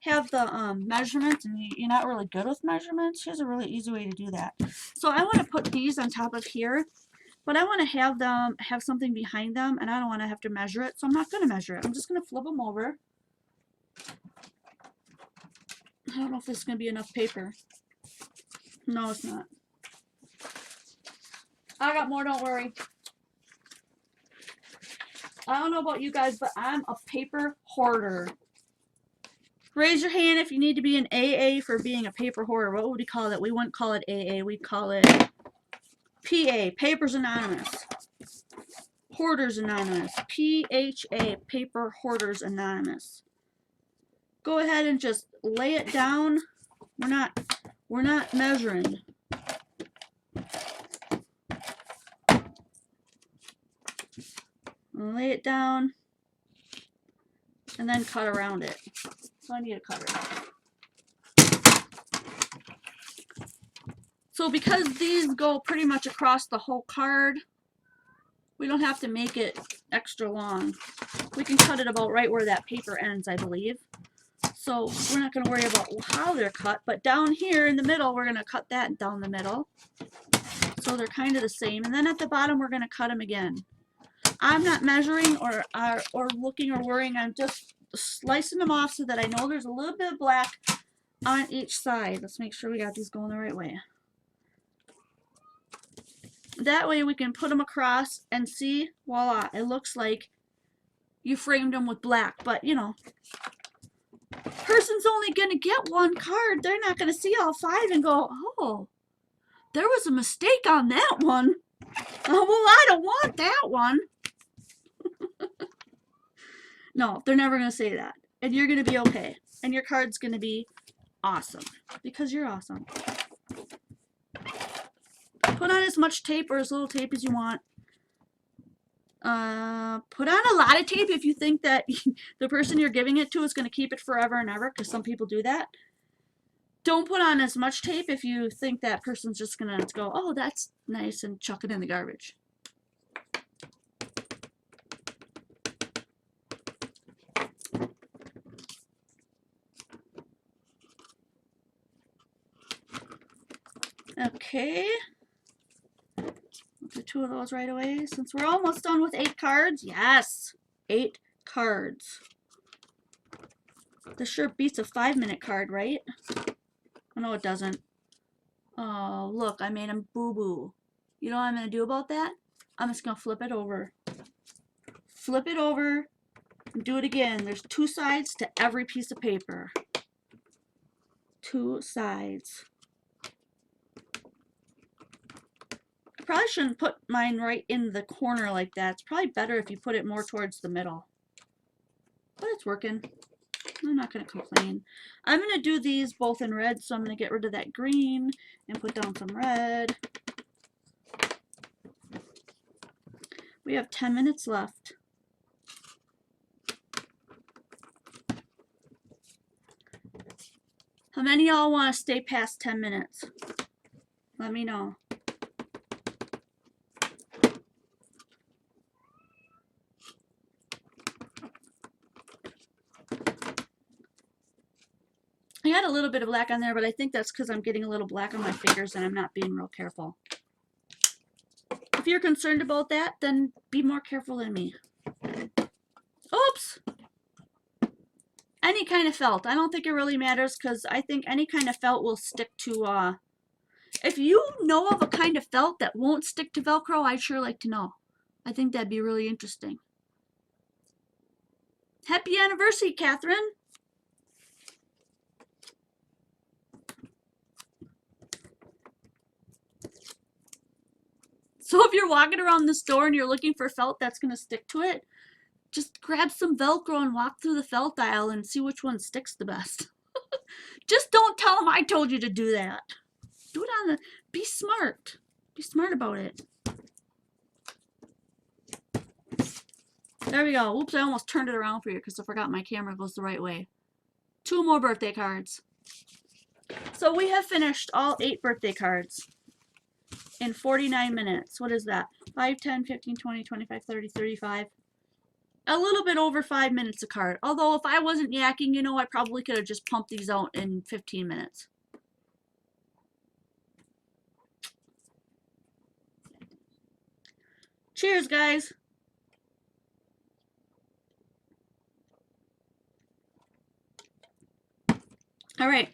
have the measurements, and you're not really good with measurements? Here's a really easy way to do that. So I want to put these on top of here, but I want to have them have something behind them, and I don't want to have to measure it, so I'm not going to measure it. I'm just going to flip them over. I don't know if this is going to be enough paper. No, it's not. I got more, don't worry. I don't know about you guys, but I'm a paper hoarder. Raise your hand if you need to be an AA for being a paper hoarder. What would we call it? We wouldn't call it AA. We'd call it PA, Papers Anonymous. Hoarders Anonymous. PHA, Paper Hoarders Anonymous. Go ahead and just lay it down. We're not measuring. Lay it down and then cut around it. So I need a cutter. So because these go pretty much across the whole card, we don't have to make it extra long. We can cut it about right where that paper ends, I believe. So we're not going to worry about how they're cut, but down here in the middle, we're going to cut that down the middle. So they're kind of the same. And then at the bottom, we're going to cut them again. I'm not measuring or looking or worrying. I'm just slicing them off so that I know there's a little bit of black on each side. Let's make sure we got these going the right way. That way we can put them across and see, voila, it looks like you framed them with black. But, you know, person's only going to get one card. They're not going to see all 5 and go, oh, there was a mistake on that one. Oh, well, I don't want that one. No, they're never going to say that. And you're going to be okay. And your card's going to be awesome. Because you're awesome. Put on as much tape or as little tape as you want. Put on a lot of tape if you think that the person you're giving it to is going to keep it forever and ever, because some people do that. Don't put on as much tape if you think that person's just going to go, oh, that's nice, and chuck it in the garbage. Okay. Do 2 of those right away since we're almost done with 8 cards. Yes, 8 cards. This sure beats a 5-minute card, right? Oh, no, it doesn't. Oh, look, I made him boo-boo. You know what I'm going to do about that? I'm just going to flip it over. Flip it over and do it again. There's 2 sides to every piece of paper. 2 sides. I probably shouldn't put mine right in the corner like that. It's probably better if you put it more towards the middle. But it's working. I'm not going to complain. I'm going to do these both in red, so I'm going to get rid of that green and put down some red. We have 10 minutes left. How many of y'all want to stay past 10 minutes? Let me know. I had a little bit of black on there, but I think that's because I'm getting a little black on my fingers and I'm not being real careful. If you're concerned about that, then be more careful than me. Oops! Any kind of felt. I don't think it really matters because I think any kind of felt will stick to, if you know of a kind of felt that won't stick to Velcro, I'd sure like to know. I think that'd be really interesting. Happy anniversary, Catherine. So if you're walking around the store and you're looking for felt that's going to stick to it, just grab some Velcro and walk through the felt aisle and see which one sticks the best. Just don't tell them I told you to do that. Do it on the, be smart. Be smart about it. There we go. Oops, I almost turned it around for you because I forgot my camera goes the right way. 2 more birthday cards. So we have finished all 8 birthday cards in 49 minutes. What is that? 5, 10, 15, 20, 25, 30, 35. A little bit over 5 minutes a card. Although if I wasn't yakking, you know, I probably could have just pumped these out in 15 minutes. Cheers, guys. All right.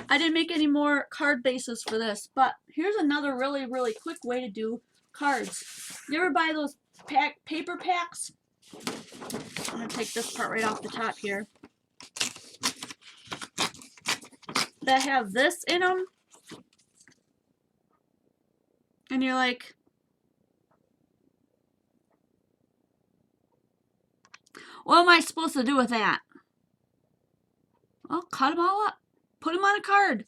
I didn't make any more card bases for this, but here's another really, really quick way to do cards. You ever buy those paper packs? I'm going to take this part right off the top here. That have this in them. And you're like, what am I supposed to do with that? Well, cut them all up. Put them on a card.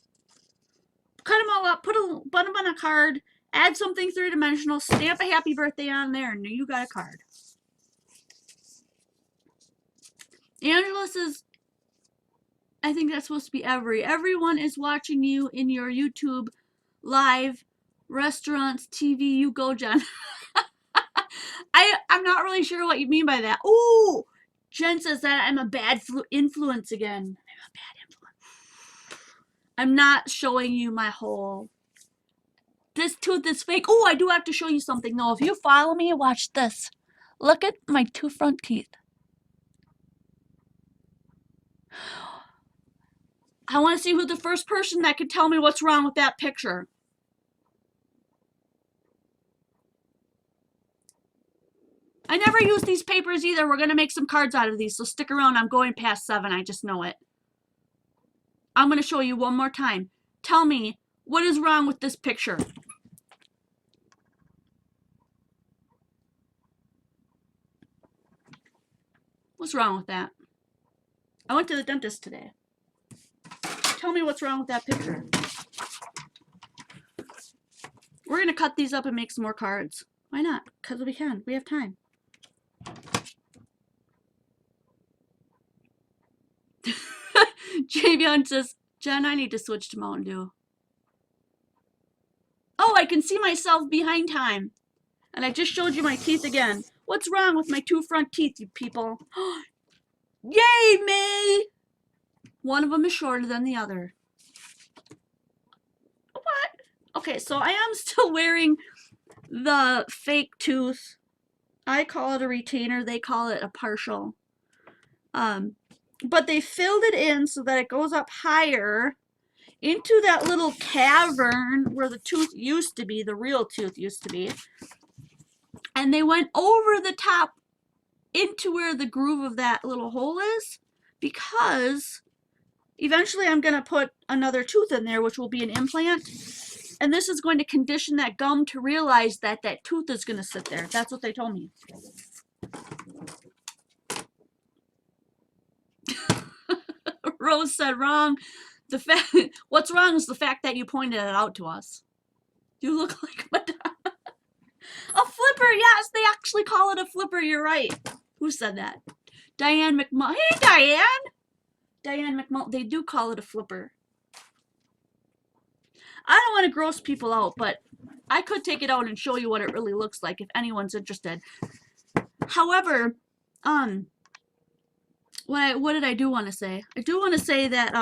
Cut them all up. Put them on a card. Add something 3-dimensional. Stamp a happy birthday on there, and you got a card. Angela says, I think that's supposed to be everyone is watching you in your YouTube live, restaurants, TV. You go, Jen. I'm not really sure what you mean by that. Ooh, Jen says that I'm a bad influence again. I'm a bad influence. I'm not showing you my whole. This tooth is fake. Oh, I do have to show you something though. If you follow me, watch this. Look at my 2 front teeth. I want to see who the first person that could tell me what's wrong with that picture. I never use these papers either. We're going to make some cards out of these, so stick around. I'm going past 7. I just know it. I'm going to show you one more time. Tell me, what is wrong with this picture? What's wrong with that? I went to the dentist today. Tell me what's wrong with that picture. We're going to cut these up and make some more cards. Why not? Because we can. We have time. Javion says, Jen, I need to switch to Mountain Dew. Oh, I can see myself behind time. And I just showed you my teeth again. What's wrong with my 2 front teeth, you people? Yay, me! One of them is shorter than the other. What? Okay, so I am still wearing the fake tooth. I call it a retainer. They call it a partial. But they filled it in so that it goes up higher into that little cavern where the tooth used to be, the real tooth used to be. And they went over the top into where the groove of that little hole is, because eventually I'm going to put another tooth in there, which will be an implant. And this is going to condition that gum to realize that that tooth is going to sit there. That's what they told me. Rose said wrong. What's wrong is the fact that you pointed it out to us. You look like Madonna. A flipper, yes, they actually call it a flipper. You're right. Who said that? Diane McMullen. Hey, Diane. Diane McMullen. They do call it a flipper. I don't want to gross people out, but I could take it out and show you what it really looks like if anyone's interested. However, what did I do want to say? I do want to say that,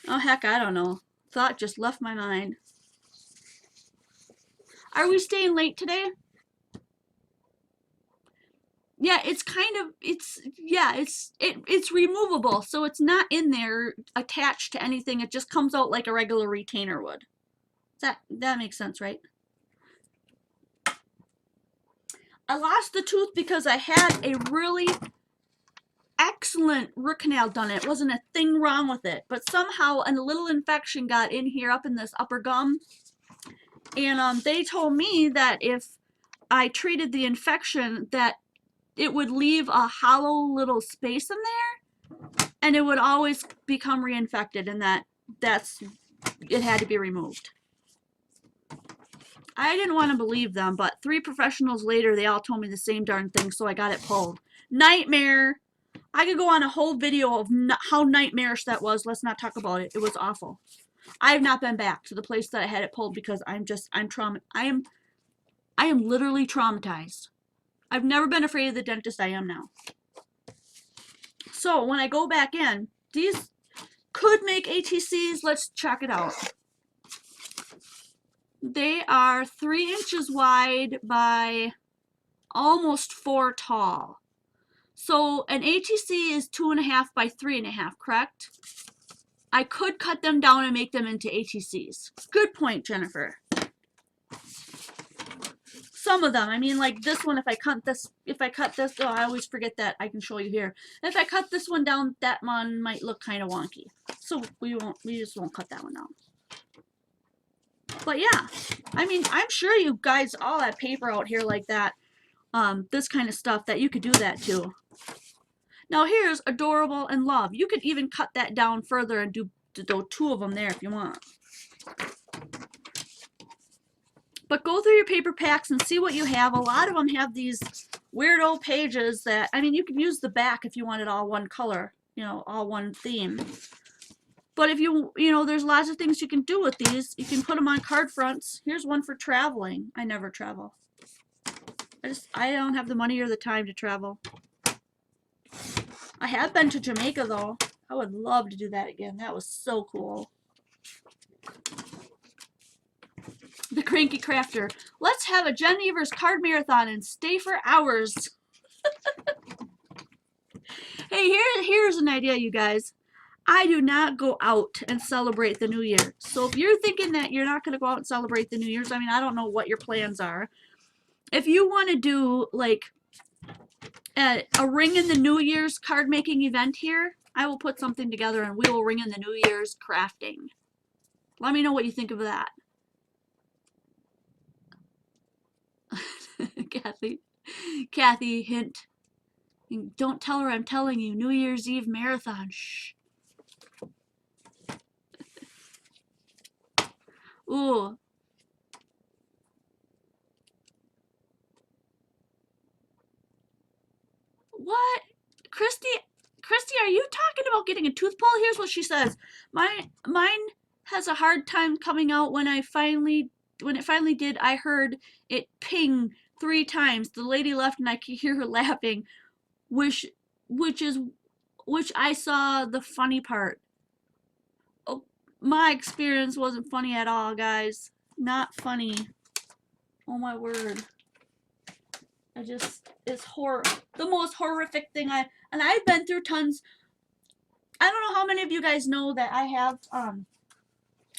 oh heck, I don't know. Thought just left my mind. Are we staying late today? Yeah, it's kind of it's removable, so it's not in there attached to anything. It just comes out like a regular retainer would. That makes sense, right? I lost the tooth because I had a really excellent root canal done. It wasn't a thing wrong with it, but somehow a little infection got in here up in this upper gum, and they told me that if I treated the infection, that it would leave a hollow little space in there, and it would always become reinfected, and it had to be removed. I didn't want to believe them, but 3 professionals later, they all told me the same darn thing, so I got it pulled. Nightmare. I could go on a whole video of how nightmarish that was. Let's not talk about it. It was awful. I have not been back to the place that I had it pulled because I'm literally traumatized. I've never been afraid of the dentist. I am now. So when I go back in, these could make ATCs. Let's check it out. They are 3 inches wide by almost 4 tall. So an ATC is 2.5 by 3.5, correct? I could cut them down and make them into ATCs. Good point, Jennifer. Some of them, I mean, like this one, if I cut this, oh, I always forget that I can show you here. If I cut this one down, that one might look kind of wonky. So we just won't cut that one down. But yeah, I mean, I'm sure you guys all have paper out here like that, this kind of stuff that you could do that too. Now here's adorable and love. You could even cut that down further and do 2 of them there if you want. But go through your paper packs and see what you have. A lot of them have these weirdo pages that, I mean, you can use the back if you want it all one color, you know, all one theme. But if you know, there's lots of things you can do with these. You can put them on card fronts. Here's one for traveling. I never travel. I don't have the money or the time to travel. I have been to Jamaica though. I would love to do that again. That was so cool. The Cranky Crafter. Let's have a Jen Evers card marathon and stay for hours. Hey, here's an idea, you guys. I do not go out and celebrate the New Year. So if you're thinking that you're not going to go out and celebrate the New Year's, I mean, I don't know what your plans are. If you want to do like a ring in the New Year's card making event here, I will put something together and we will ring in the New Year's crafting. Let me know what you think of that. Kathy, hint. Don't tell her I'm telling you. New Year's Eve marathon. Shh. Ooh. What? Christy, are you talking about getting a tooth pull? Here's what she says. Mine has a hard time coming out. When it finally did, I heard it ping 3 times. The lady left and I could hear her laughing, which I saw the funny part. Oh, my experience wasn't funny at all, guys. Not funny. Oh my word. It's the most horrific thing and I've been through tons. I don't know how many of you guys know that I have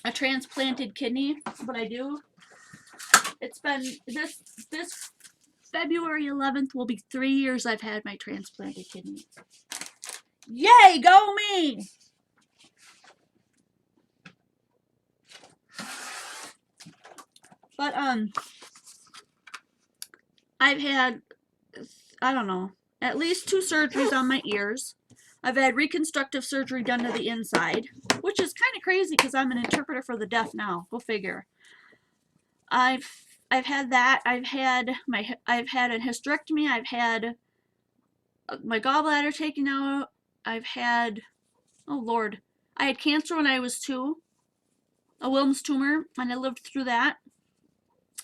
a transplanted kidney, but I do. It's been this February 11th will be 3 years I've had my transplanted kidney. Yay, go me! But I've had, I don't know, at least 2 surgeries on my ears. I've had reconstructive surgery done to the inside, which is kind of crazy because I'm an interpreter for the deaf now. Go figure. I've had that. I've had a hysterectomy. I've had my gallbladder taken out. I've had, oh Lord, I had cancer when I was 2, a Wilms tumor, and I lived through that.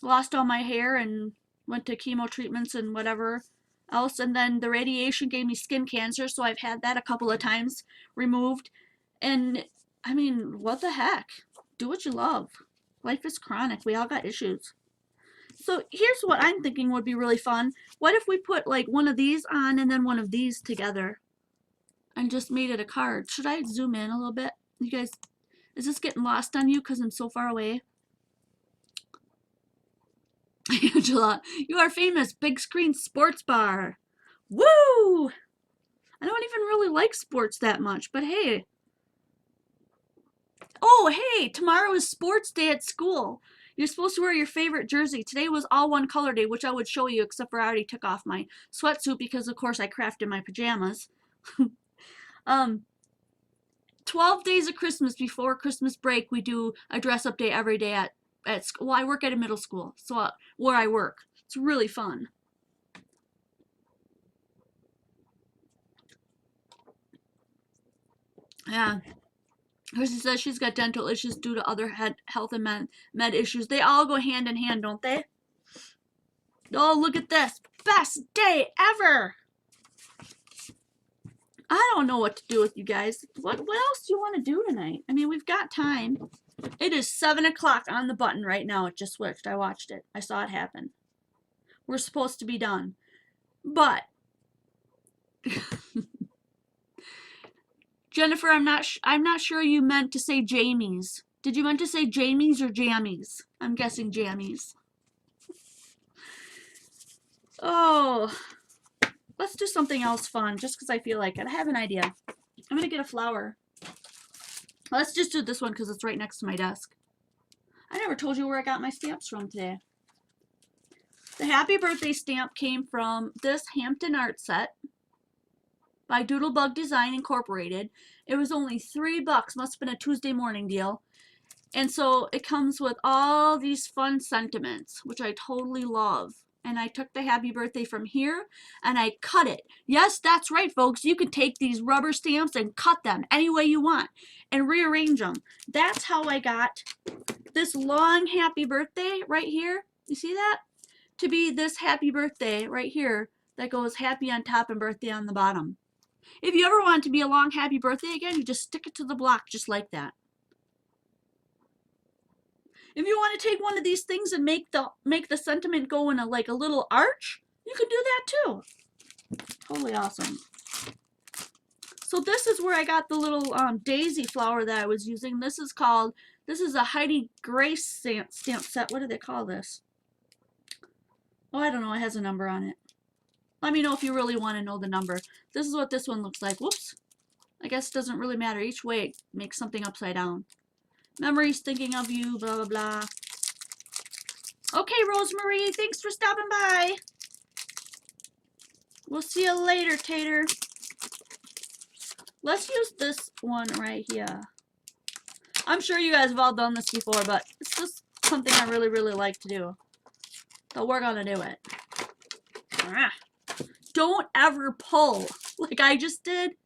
Lost all my hair and went to chemo treatments and whatever else, and then the radiation gave me skin cancer, so I've had that a couple of times removed. And I mean, what the heck? Do what you love. Life is chronic. We all got issues. So here's what I'm thinking would be really fun. What if we put like one of these on and then one of these together and just made it a card? Should I zoom in a little bit? You guys, is this getting lost on you because I'm so far away? Angela, you are famous. Big screen sports bar. Woo! I don't even really like sports that much, but hey. Oh, hey, tomorrow is sports day at school. You're supposed to wear your favorite jersey. Today was all one color day, which I would show you, except for I already took off my sweatsuit because, of course, I crafted my pajamas. 12 days of Christmas before Christmas break, we do a dress-up day every day at school. Well, I work at a middle school, so where I work. It's really fun. Yeah. Chrissy says she's got dental issues due to other health and med issues. They all go hand in hand, don't they? Oh, look at this. Best day ever. I don't know what to do with you guys. What else do you want to do tonight? I mean, we've got time. It is 7 o'clock on the button right now. It just switched. I watched it. I saw it happen. We're supposed to be done. But Jennifer, I'm not sure you meant to say Jamie's. Did you meant to say Jamie's or Jammies? I'm guessing Jammies. Oh, let's do something else fun just because I feel like it. I have an idea. I'm going to get a flower. Let's just do this one because it's right next to my desk. I never told you where I got my stamps from today. The happy birthday stamp came from this Hampton art set by Doodlebug Design Incorporated. It was only $3. Must have been a Tuesday morning deal. And so it comes with all these fun sentiments, which I totally love. And I took the happy birthday from here and I cut it. Yes, that's right, folks. You can take these rubber stamps and cut them any way you want and rearrange them. That's how I got this long happy birthday right here. You see that? To be this happy birthday right here that goes happy on top and birthday on the bottom. If you ever want it to be a long happy birthday again, you just stick it to the block just like that. If you want to take one of these things and make the sentiment go in a little arch, you can do that too. Totally awesome. So this is where I got the little daisy flower that I was using. This is a Heidi Grace stamp set. What do they call this? Oh, I don't know. It has a number on it. Let me know if you really want to know the number. This is what this one looks like. Whoops. I guess it doesn't really matter. Each way it makes something upside down. Memories, thinking of you, blah, blah, blah. Okay, Rosemary, thanks for stopping by. We'll see you later, Tater. Let's use this one right here. I'm sure you guys have all done this before, but it's just something I really, really like to do. So we're going to do it. Don't ever pull like I just did.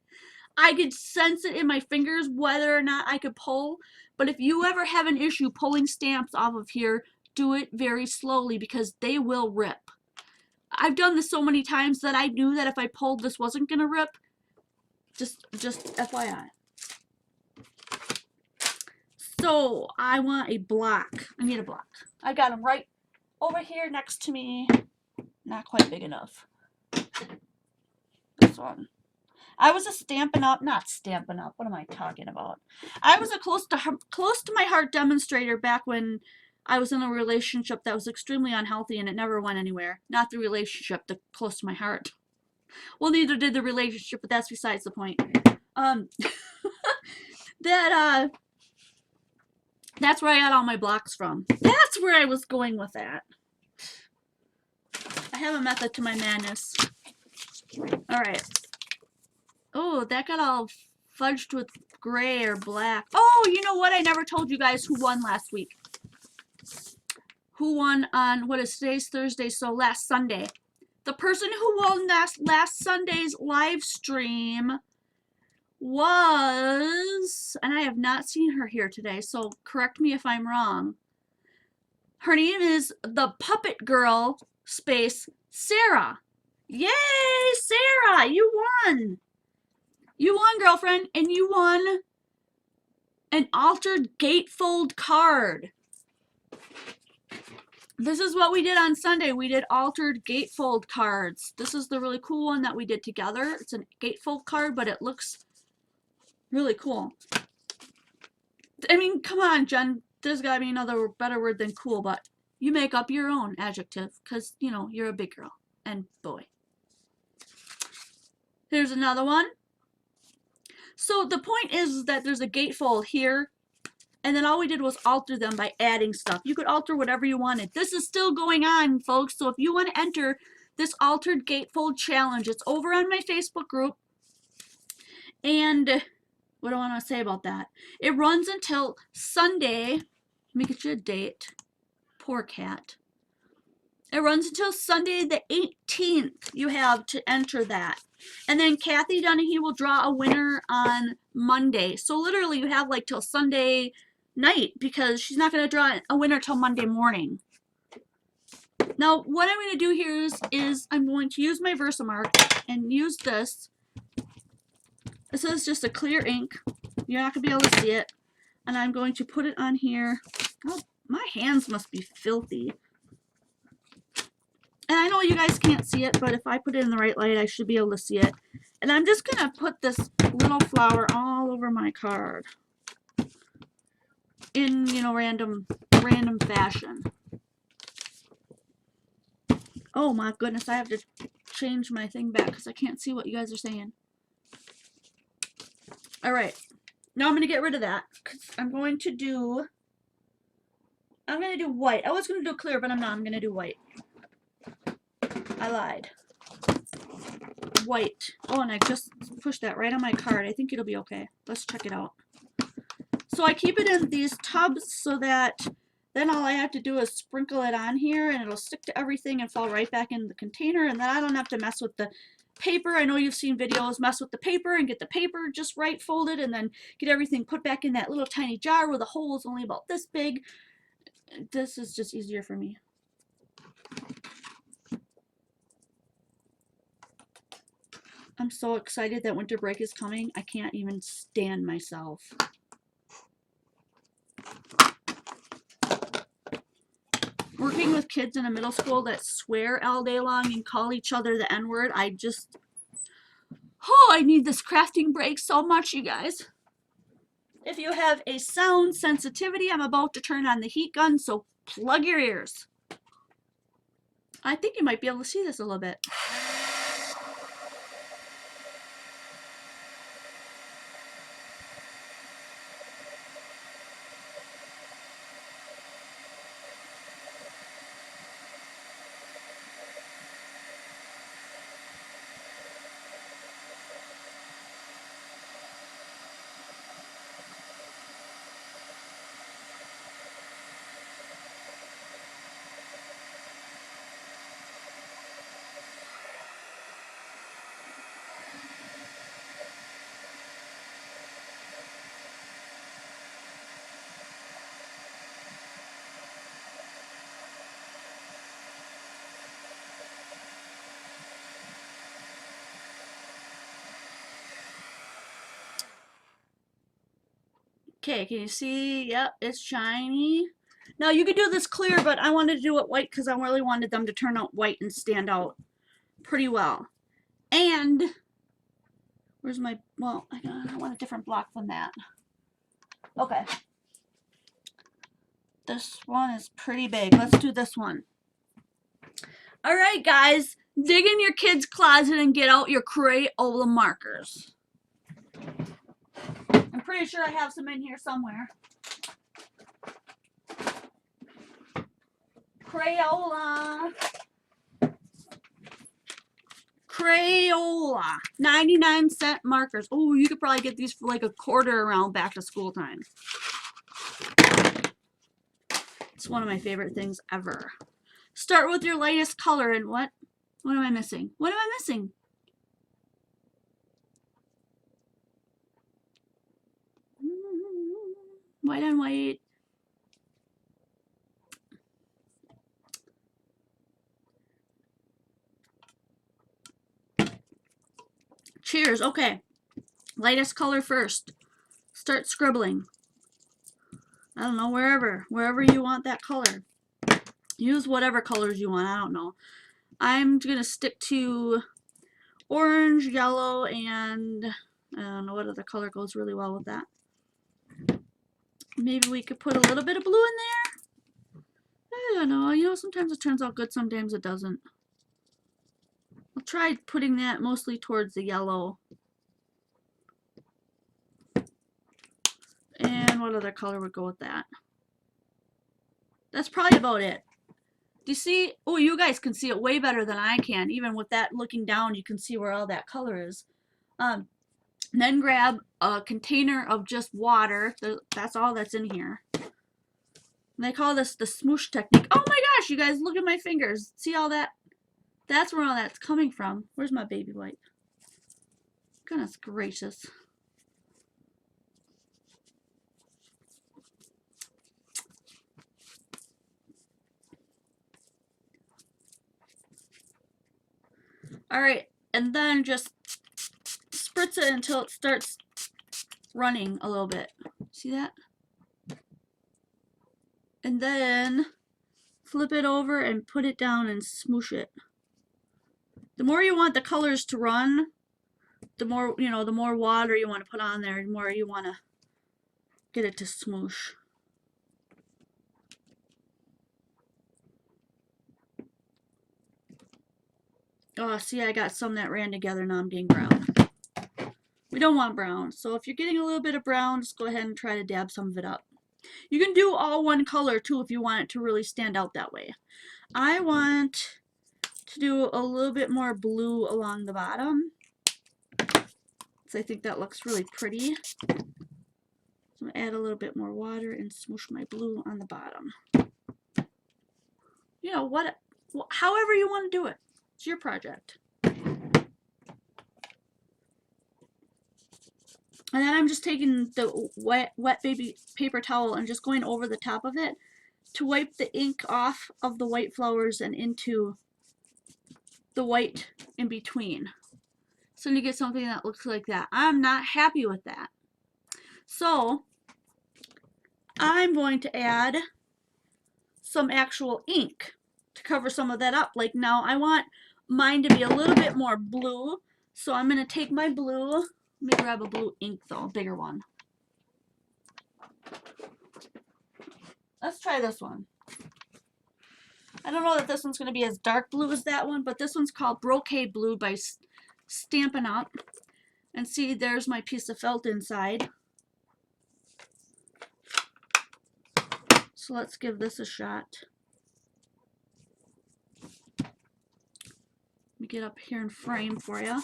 I could sense it in my fingers whether or not I could pull. But if you ever have an issue pulling stamps off of here, do it very slowly because they will rip. I've done this so many times that I knew that if I pulled this wasn't going to rip. Just FYI. So I want a block. I need a block. I got them right over here next to me. Not quite big enough. This one. I was a Stampin' Up, not Stampin' Up, what am I talking about? I was a close to my heart demonstrator back when I was in a relationship that was extremely unhealthy and it never went anywhere. Not the relationship, the close to my heart. Well, neither did the relationship, but that's besides the point. That's where I got all my blocks from. That's where I was going with that. I have a method to my madness. All right. Oh, that got all fudged with gray or black. Oh, you know what? I never told you guys who won last week. Who won on, what is today's Thursday, so last Sunday. The person who won last Sunday's live stream was, and I have not seen her here today, so correct me if I'm wrong. Her name is the Puppet Girl space Sara. Yay, Sara, you won. You won, girlfriend, and you won an altered gatefold card. This is what we did on Sunday. We did altered gatefold cards. This is the really cool one that we did together. It's a gatefold card, but it looks really cool. I mean, come on, Jen. There's got to be another better word than cool, but you make up your own adjective because, you know, you're a big girl and boy. Here's another one. So the point is that there's a gatefold here, and then all we did was alter them by adding stuff. You could alter whatever you wanted. This is still going on, folks, so if you want to enter this altered gatefold challenge, it's over on my Facebook group. And what do I want to say about that? It runs until Sunday. Let me get you a date. Poor cat. It runs until Sunday the 18th. You have to enter that. And then Kathy Dunahee will draw a winner on Monday. So literally you have like till Sunday night because she's not going to draw a winner till Monday morning. Now what I'm going to do here is I'm going to use my Versamark and use this. This is just a clear ink. You're not going to be able to see it. And I'm going to put it on here. Oh, my hands must be filthy. And I know you guys can't see it, but if I put it in the right light, I should be able to see it. And I'm just going to put this little flower all over my card. In, you know, random fashion. Oh my goodness, I have to change my thing back because I can't see what you guys are saying. Alright, now I'm going to get rid of that. I'm going to do white. I was going to do clear, but I'm not. I'm going to do white. I lied. White. Oh, and I just pushed that right on my card. I think it'll be okay. Let's check it out. So I keep it in these tubs so that then all I have to do is sprinkle it on here and it'll stick to everything and fall right back in the container, and then I don't have to mess with the paper. I know you've seen videos, mess with the paper and get the paper just right folded and then get everything put back in that little tiny jar where the hole is only about this big. This is just easier for me. I'm so excited that winter break is coming. I can't even stand myself. Working with kids in a middle school that swear all day long and call each other the N-word, I need this crafting break so much, you guys. If you have a sound sensitivity, I'm about to turn on the heat gun, so plug your ears. I think you might be able to see this a little bit. Okay, can you see? Yep, it's shiny. Now you could do this clear, but I wanted to do it white because I really wanted them to turn out white and stand out pretty well. And where's my, well, I want a different block than that. Okay. This one is pretty big. Let's do this one. All right, guys, dig in your kid's closet and get out your Crayola markers. I'm pretty sure I have some in here somewhere. Crayola. Crayola. 99-cent markers. Oh, you could probably get these for like $1 around back to school time. It's one of my favorite things ever. Start with your lightest color and what? What am I missing? What am I missing? White on white. Cheers. Okay. Lightest color first. Start scribbling. I don't know, wherever you want that color. Use whatever colors you want. I don't know. I'm going to stick to orange, yellow, and I don't know what other color goes really well with that. Maybe we could put a little bit of blue in there. I don't know. You know, sometimes it turns out good, sometimes it doesn't. I'll try putting that mostly towards the yellow. And what other color would go with that? That's probably about it. Do you see? Oh, you guys can see it way better than I can. Even with that looking down, you can see where all that color is. Then grab a container of just water. That's all that's in here. And they call this the smoosh technique. Oh my gosh, you guys, look at my fingers. See all that? That's where all that's coming from. Where's my baby wipe? Goodness gracious. All right, and then just spritz it until it starts running a little bit. See that? And then flip it over and put it down and smoosh it. The more you want the colors to run, the more, you know, the more water you want to put on there, the more you want to get it to smoosh. Oh, see, I got some that ran together. Now I'm getting brown. We don't want brown. So if you're getting a little bit of brown, just go ahead and try to dab some of it up. You can do all one color too if you want it to really stand out that way. I want to do a little bit more blue along the bottom. So I think that looks really pretty. So I'm going to add a little bit more water and smoosh my blue on the bottom. You know, however you want to do it. It's your project. And then I'm just taking the wet baby paper towel and just going over the top of it to wipe the ink off of the white flowers and into the white in between. So you get something that looks like that. I'm not happy with that. So I'm going to add some actual ink to cover some of that up. Like now I want mine to be a little bit more blue. So I'm going to take my blue. Let me grab a blue ink though, a bigger one. Let's try this one. I don't know that this one's going to be as dark blue as that one, but this one's called Brocade Blue by Stampin' Up. And see, there's my piece of felt inside. So let's give this a shot. Let me get up here and frame for you.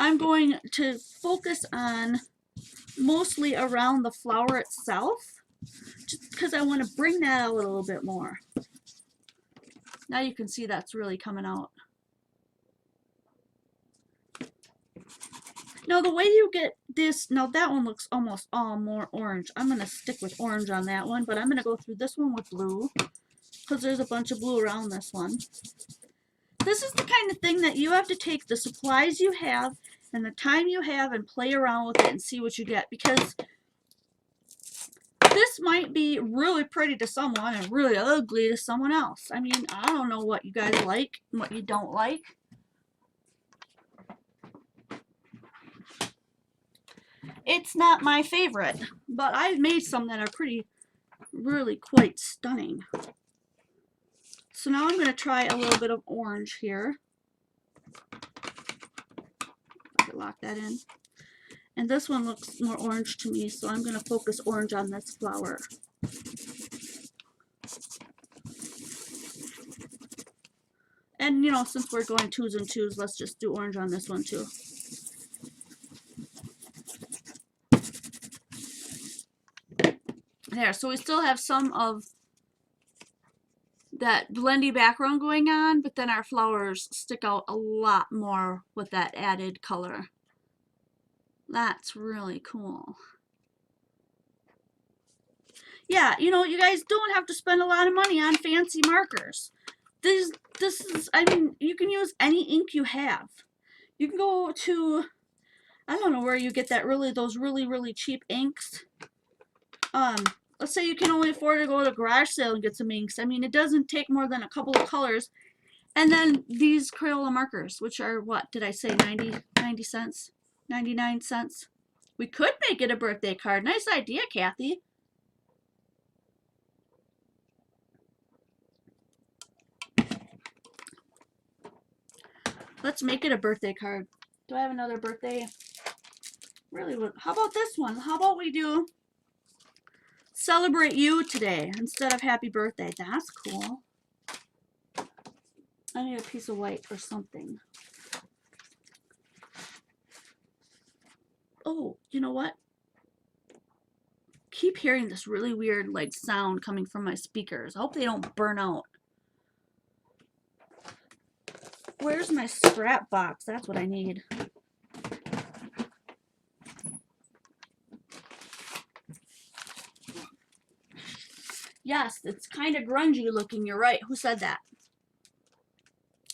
I'm going to focus on mostly around the flower itself, just because I want to bring that out a little bit more. Now you can see that's really coming out. Now the way you get this, now that one looks almost all more orange. I'm going to stick with orange on that one, but I'm going to go through this one with blue, because there's a bunch of blue around this one. This is the kind of thing that you have to take the supplies you have and the time you have and play around with it and see what you get, because this might be really pretty to someone and really ugly to someone else. I mean, I don't know what you guys like and what you don't like. It's not my favorite, but I've made some that are really quite stunning. So now I'm going to try a little bit of orange here. I can lock that in. And this one looks more orange to me, so I'm going to focus orange on this flower. And, you know, since we're going twos and twos, let's just do orange on this one too. There, so we still have some of that blendy background going on, but then our flowers stick out a lot more with that added color. That's really cool. Yeah, you know, you guys don't have to spend a lot of money on fancy markers. this is, I mean, you can use any ink you have. You can go to, I don't know where you get that those really cheap inks. Let's say you can only afford to go to a garage sale and get some inks. I mean, it doesn't take more than a couple of colors. And then these Crayola markers, which are, what did I say, 90 cents? 99 cents? We could make it a birthday card. Nice idea, Kathy. Let's make it a birthday card. Do I have another birthday? Really, how about this one? How about we do celebrate you today instead of happy birthday? That's cool. I need a piece of white or something. Oh, you know what? Keep hearing this really weird like sound coming from my speakers. I hope they don't burn out. Where's my scrap box? That's what I need. Yes, it's kind of grungy looking. You're right. Who said that?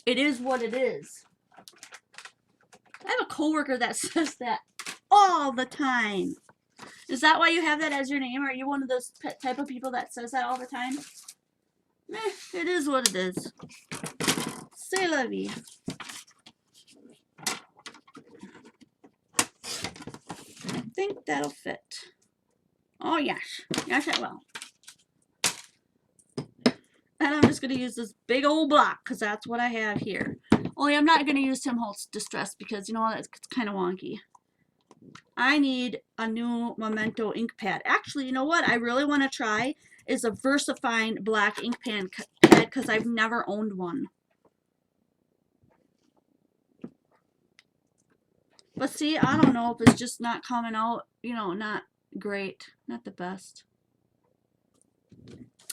It is what it is. I have a coworker that says that all the time. Is that why you have that as your name? Are you one of those type of people that says that all the time? It is what it is. C'est la vie. I think that'll fit. Oh, yes. Yes, it will. And I'm just going to use this big old block because that's what I have here. Only I'm not going to use Tim Holtz Distress because, you know what, it's kind of wonky. I need a new Memento ink pad. Actually, you know what I really want to try is a VersaFine black ink pad because I've never owned one. But see, I don't know if it's just not coming out, you know, not great, not the best.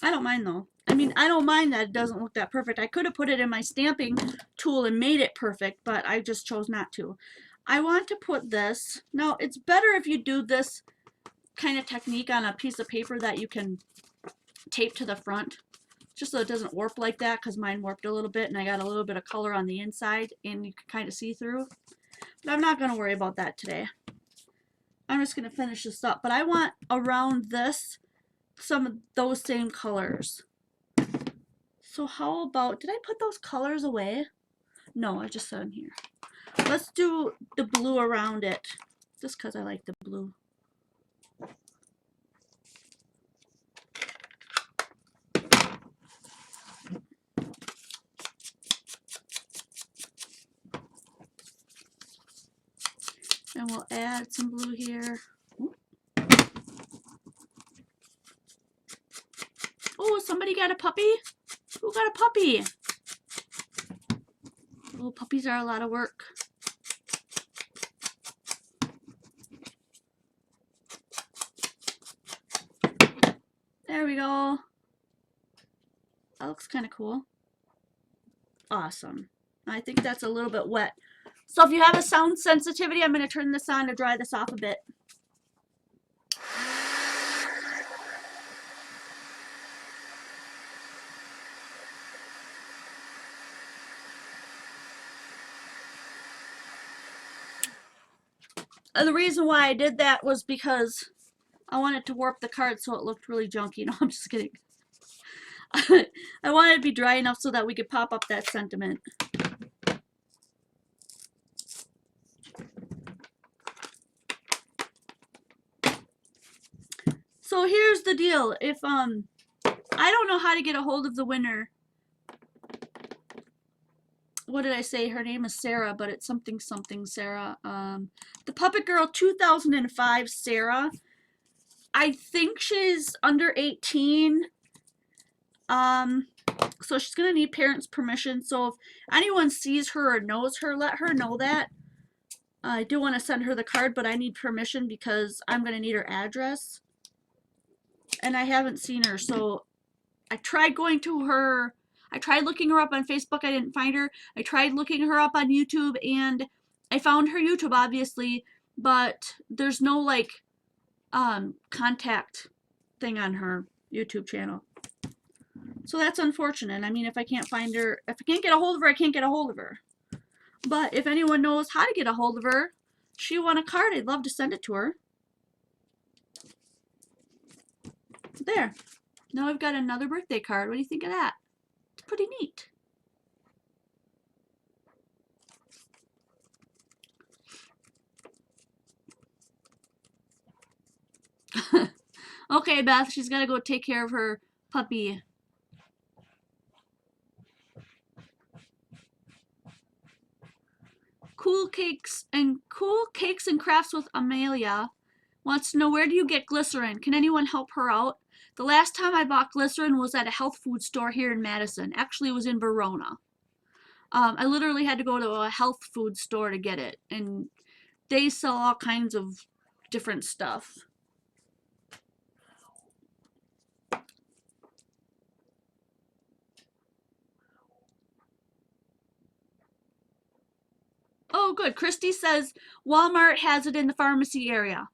I don't mind though. I mean, I don't mind that it doesn't look that perfect. I could have put it in my stamping tool and made it perfect, but I just chose not to. I want to put this, now it's better if you do this kind of technique on a piece of paper that you can tape to the front, just so it doesn't warp like that, because mine warped a little bit and I got a little bit of color on the inside and you can kind of see through. But I'm not going to worry about that today. I'm just going to finish this up, but I want around this some of those same colors. So how about, did I put those colors away? No, I just set them here. Let's do the blue around it, just because I like the blue. And we'll add some blue here. Oh, somebody got a puppy? Who got a puppy? Oh, puppies are a lot of work. There we go. That looks kind of cool. Awesome. I think that's a little bit wet. So if you have a sound sensitivity, I'm going to turn this on to dry this off a bit. And the reason why I did that was because I wanted to warp the card so it looked really junky. No, I'm just kidding. I wanted it to be dry enough so that we could pop up that sentiment. So here's the deal. If I don't know how to get a hold of the winner. What did I say? Her name is Sara, but it's something Sara. The Puppet Girl 2005 Sara. I think she's under 18. So she's gonna need parents' permission. So if anyone sees her or knows her, let her know that. I do want to send her the card, but I need permission because I'm gonna need her address. And I haven't seen her, so I tried going to her. I tried looking her up on Facebook. I didn't find her. I tried looking her up on YouTube, and I found her YouTube, obviously, but there's no like contact thing on her YouTube channel. So that's unfortunate. I mean, if I can't find her, if I can't get a hold of her, I can't get a hold of her. But if anyone knows how to get a hold of her, she won a card, I'd love to send it to her. There. Now I've got another birthday card. What do you think of that? It's pretty neat. Okay, Beth, she's got to go take care of her puppy. Cool Cakes and Crafts with Amelia wants to know, where do you get glycerin? Can anyone help her out? The last time I bought glycerin was at a health food store here in Madison. Actually, it was in Verona. I literally had to go to a health food store to get it, and they sell all kinds of different stuff. Oh, good. Christy says Walmart has it in the pharmacy area.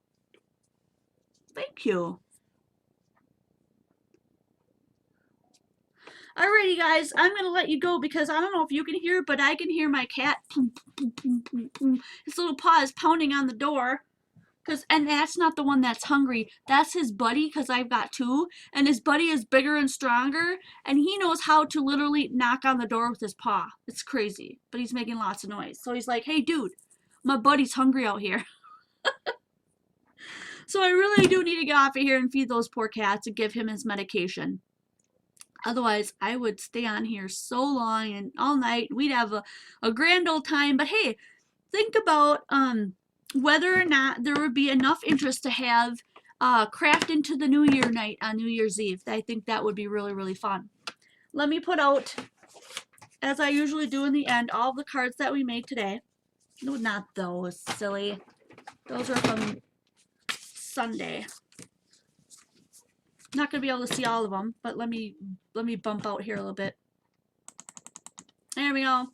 Thank you. Alrighty, guys, I'm going to let you go because I don't know if you can hear, but I can hear my cat. His little paw is pounding on the door. And that's not the one that's hungry. That's his buddy, because I've got two. And his buddy is bigger and stronger. And he knows how to literally knock on the door with his paw. It's crazy. But he's making lots of noise. So he's like, hey, dude, my buddy's hungry out here. So I really do need to get off of here and feed those poor cats and give him his medication. Otherwise, I would stay on here so long and all night. We'd have a grand old time. But hey, think about whether or not there would be enough interest to have craft into the New Year night on New Year's Eve. I think that would be really, really fun. Let me put out, as I usually do in the end, all the cards that we made today. No, not those, silly. Those are from Sunday. Not going to be able to see all of them, but let me bump out here a little bit. There we go.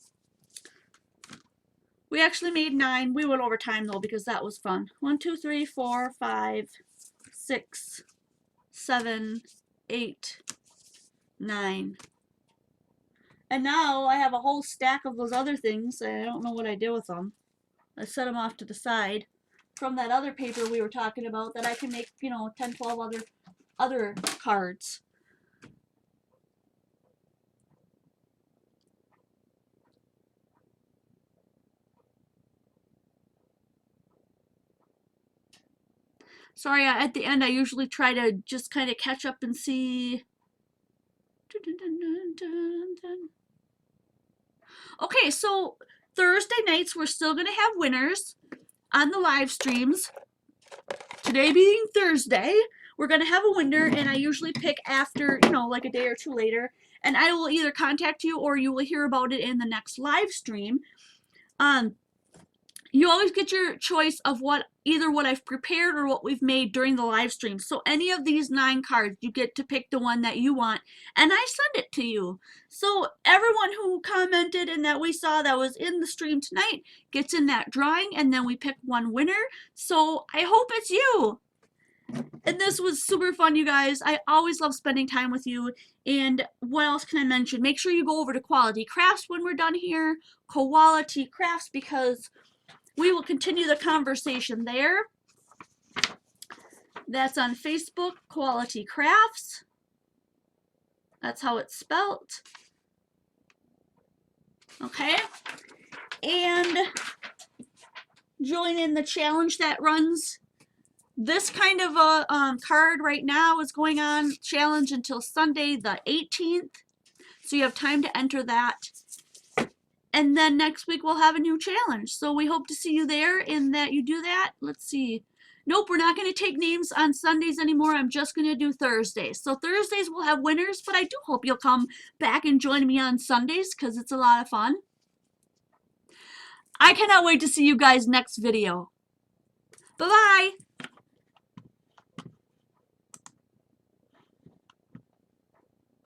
We actually made 9. We went over time though because that was fun. 1, 2, 3, 4, 5, 6, 7, 8, 9. And now I have a whole stack of those other things. I don't know what I did with them. I set them off to the side from that other paper we were talking about that I can make, 10, 12 other cards. Sorry, at the end I usually try to just kind of catch up and see. Okay, so Thursday nights we're still going to have winners on the live streams. Today being Thursday, we're going to have a winner, and I usually pick after, like a day or two later, and I will either contact you or you will hear about it in the next live stream. You always get your choice of either what I've prepared or what we've made during the live stream. So any of these 9 cards, you get to pick the one that you want, and I send it to you. So everyone who commented and that we saw that was in the stream tonight gets in that drawing, and then we pick one winner. So I hope it's you. And this was super fun, you guys. I always love spending time with you. And what else can I mention? Make sure you go over to Quality Crafts when we're done here. Quality Crafts, because we will continue the conversation there. That's on Facebook, Quality Crafts. That's how it's spelt. Okay. And join in the challenge that runs. This kind of a card right now is going on challenge until Sunday the 18th. So you have time to enter that. And then next week we'll have a new challenge. So we hope to see you there and that you do that. Let's see. Nope, we're not going to take names on Sundays anymore. I'm just going to do Thursdays. So Thursdays we'll have winners, but I do hope you'll come back and join me on Sundays because it's a lot of fun. I cannot wait to see you guys next video. Bye-bye.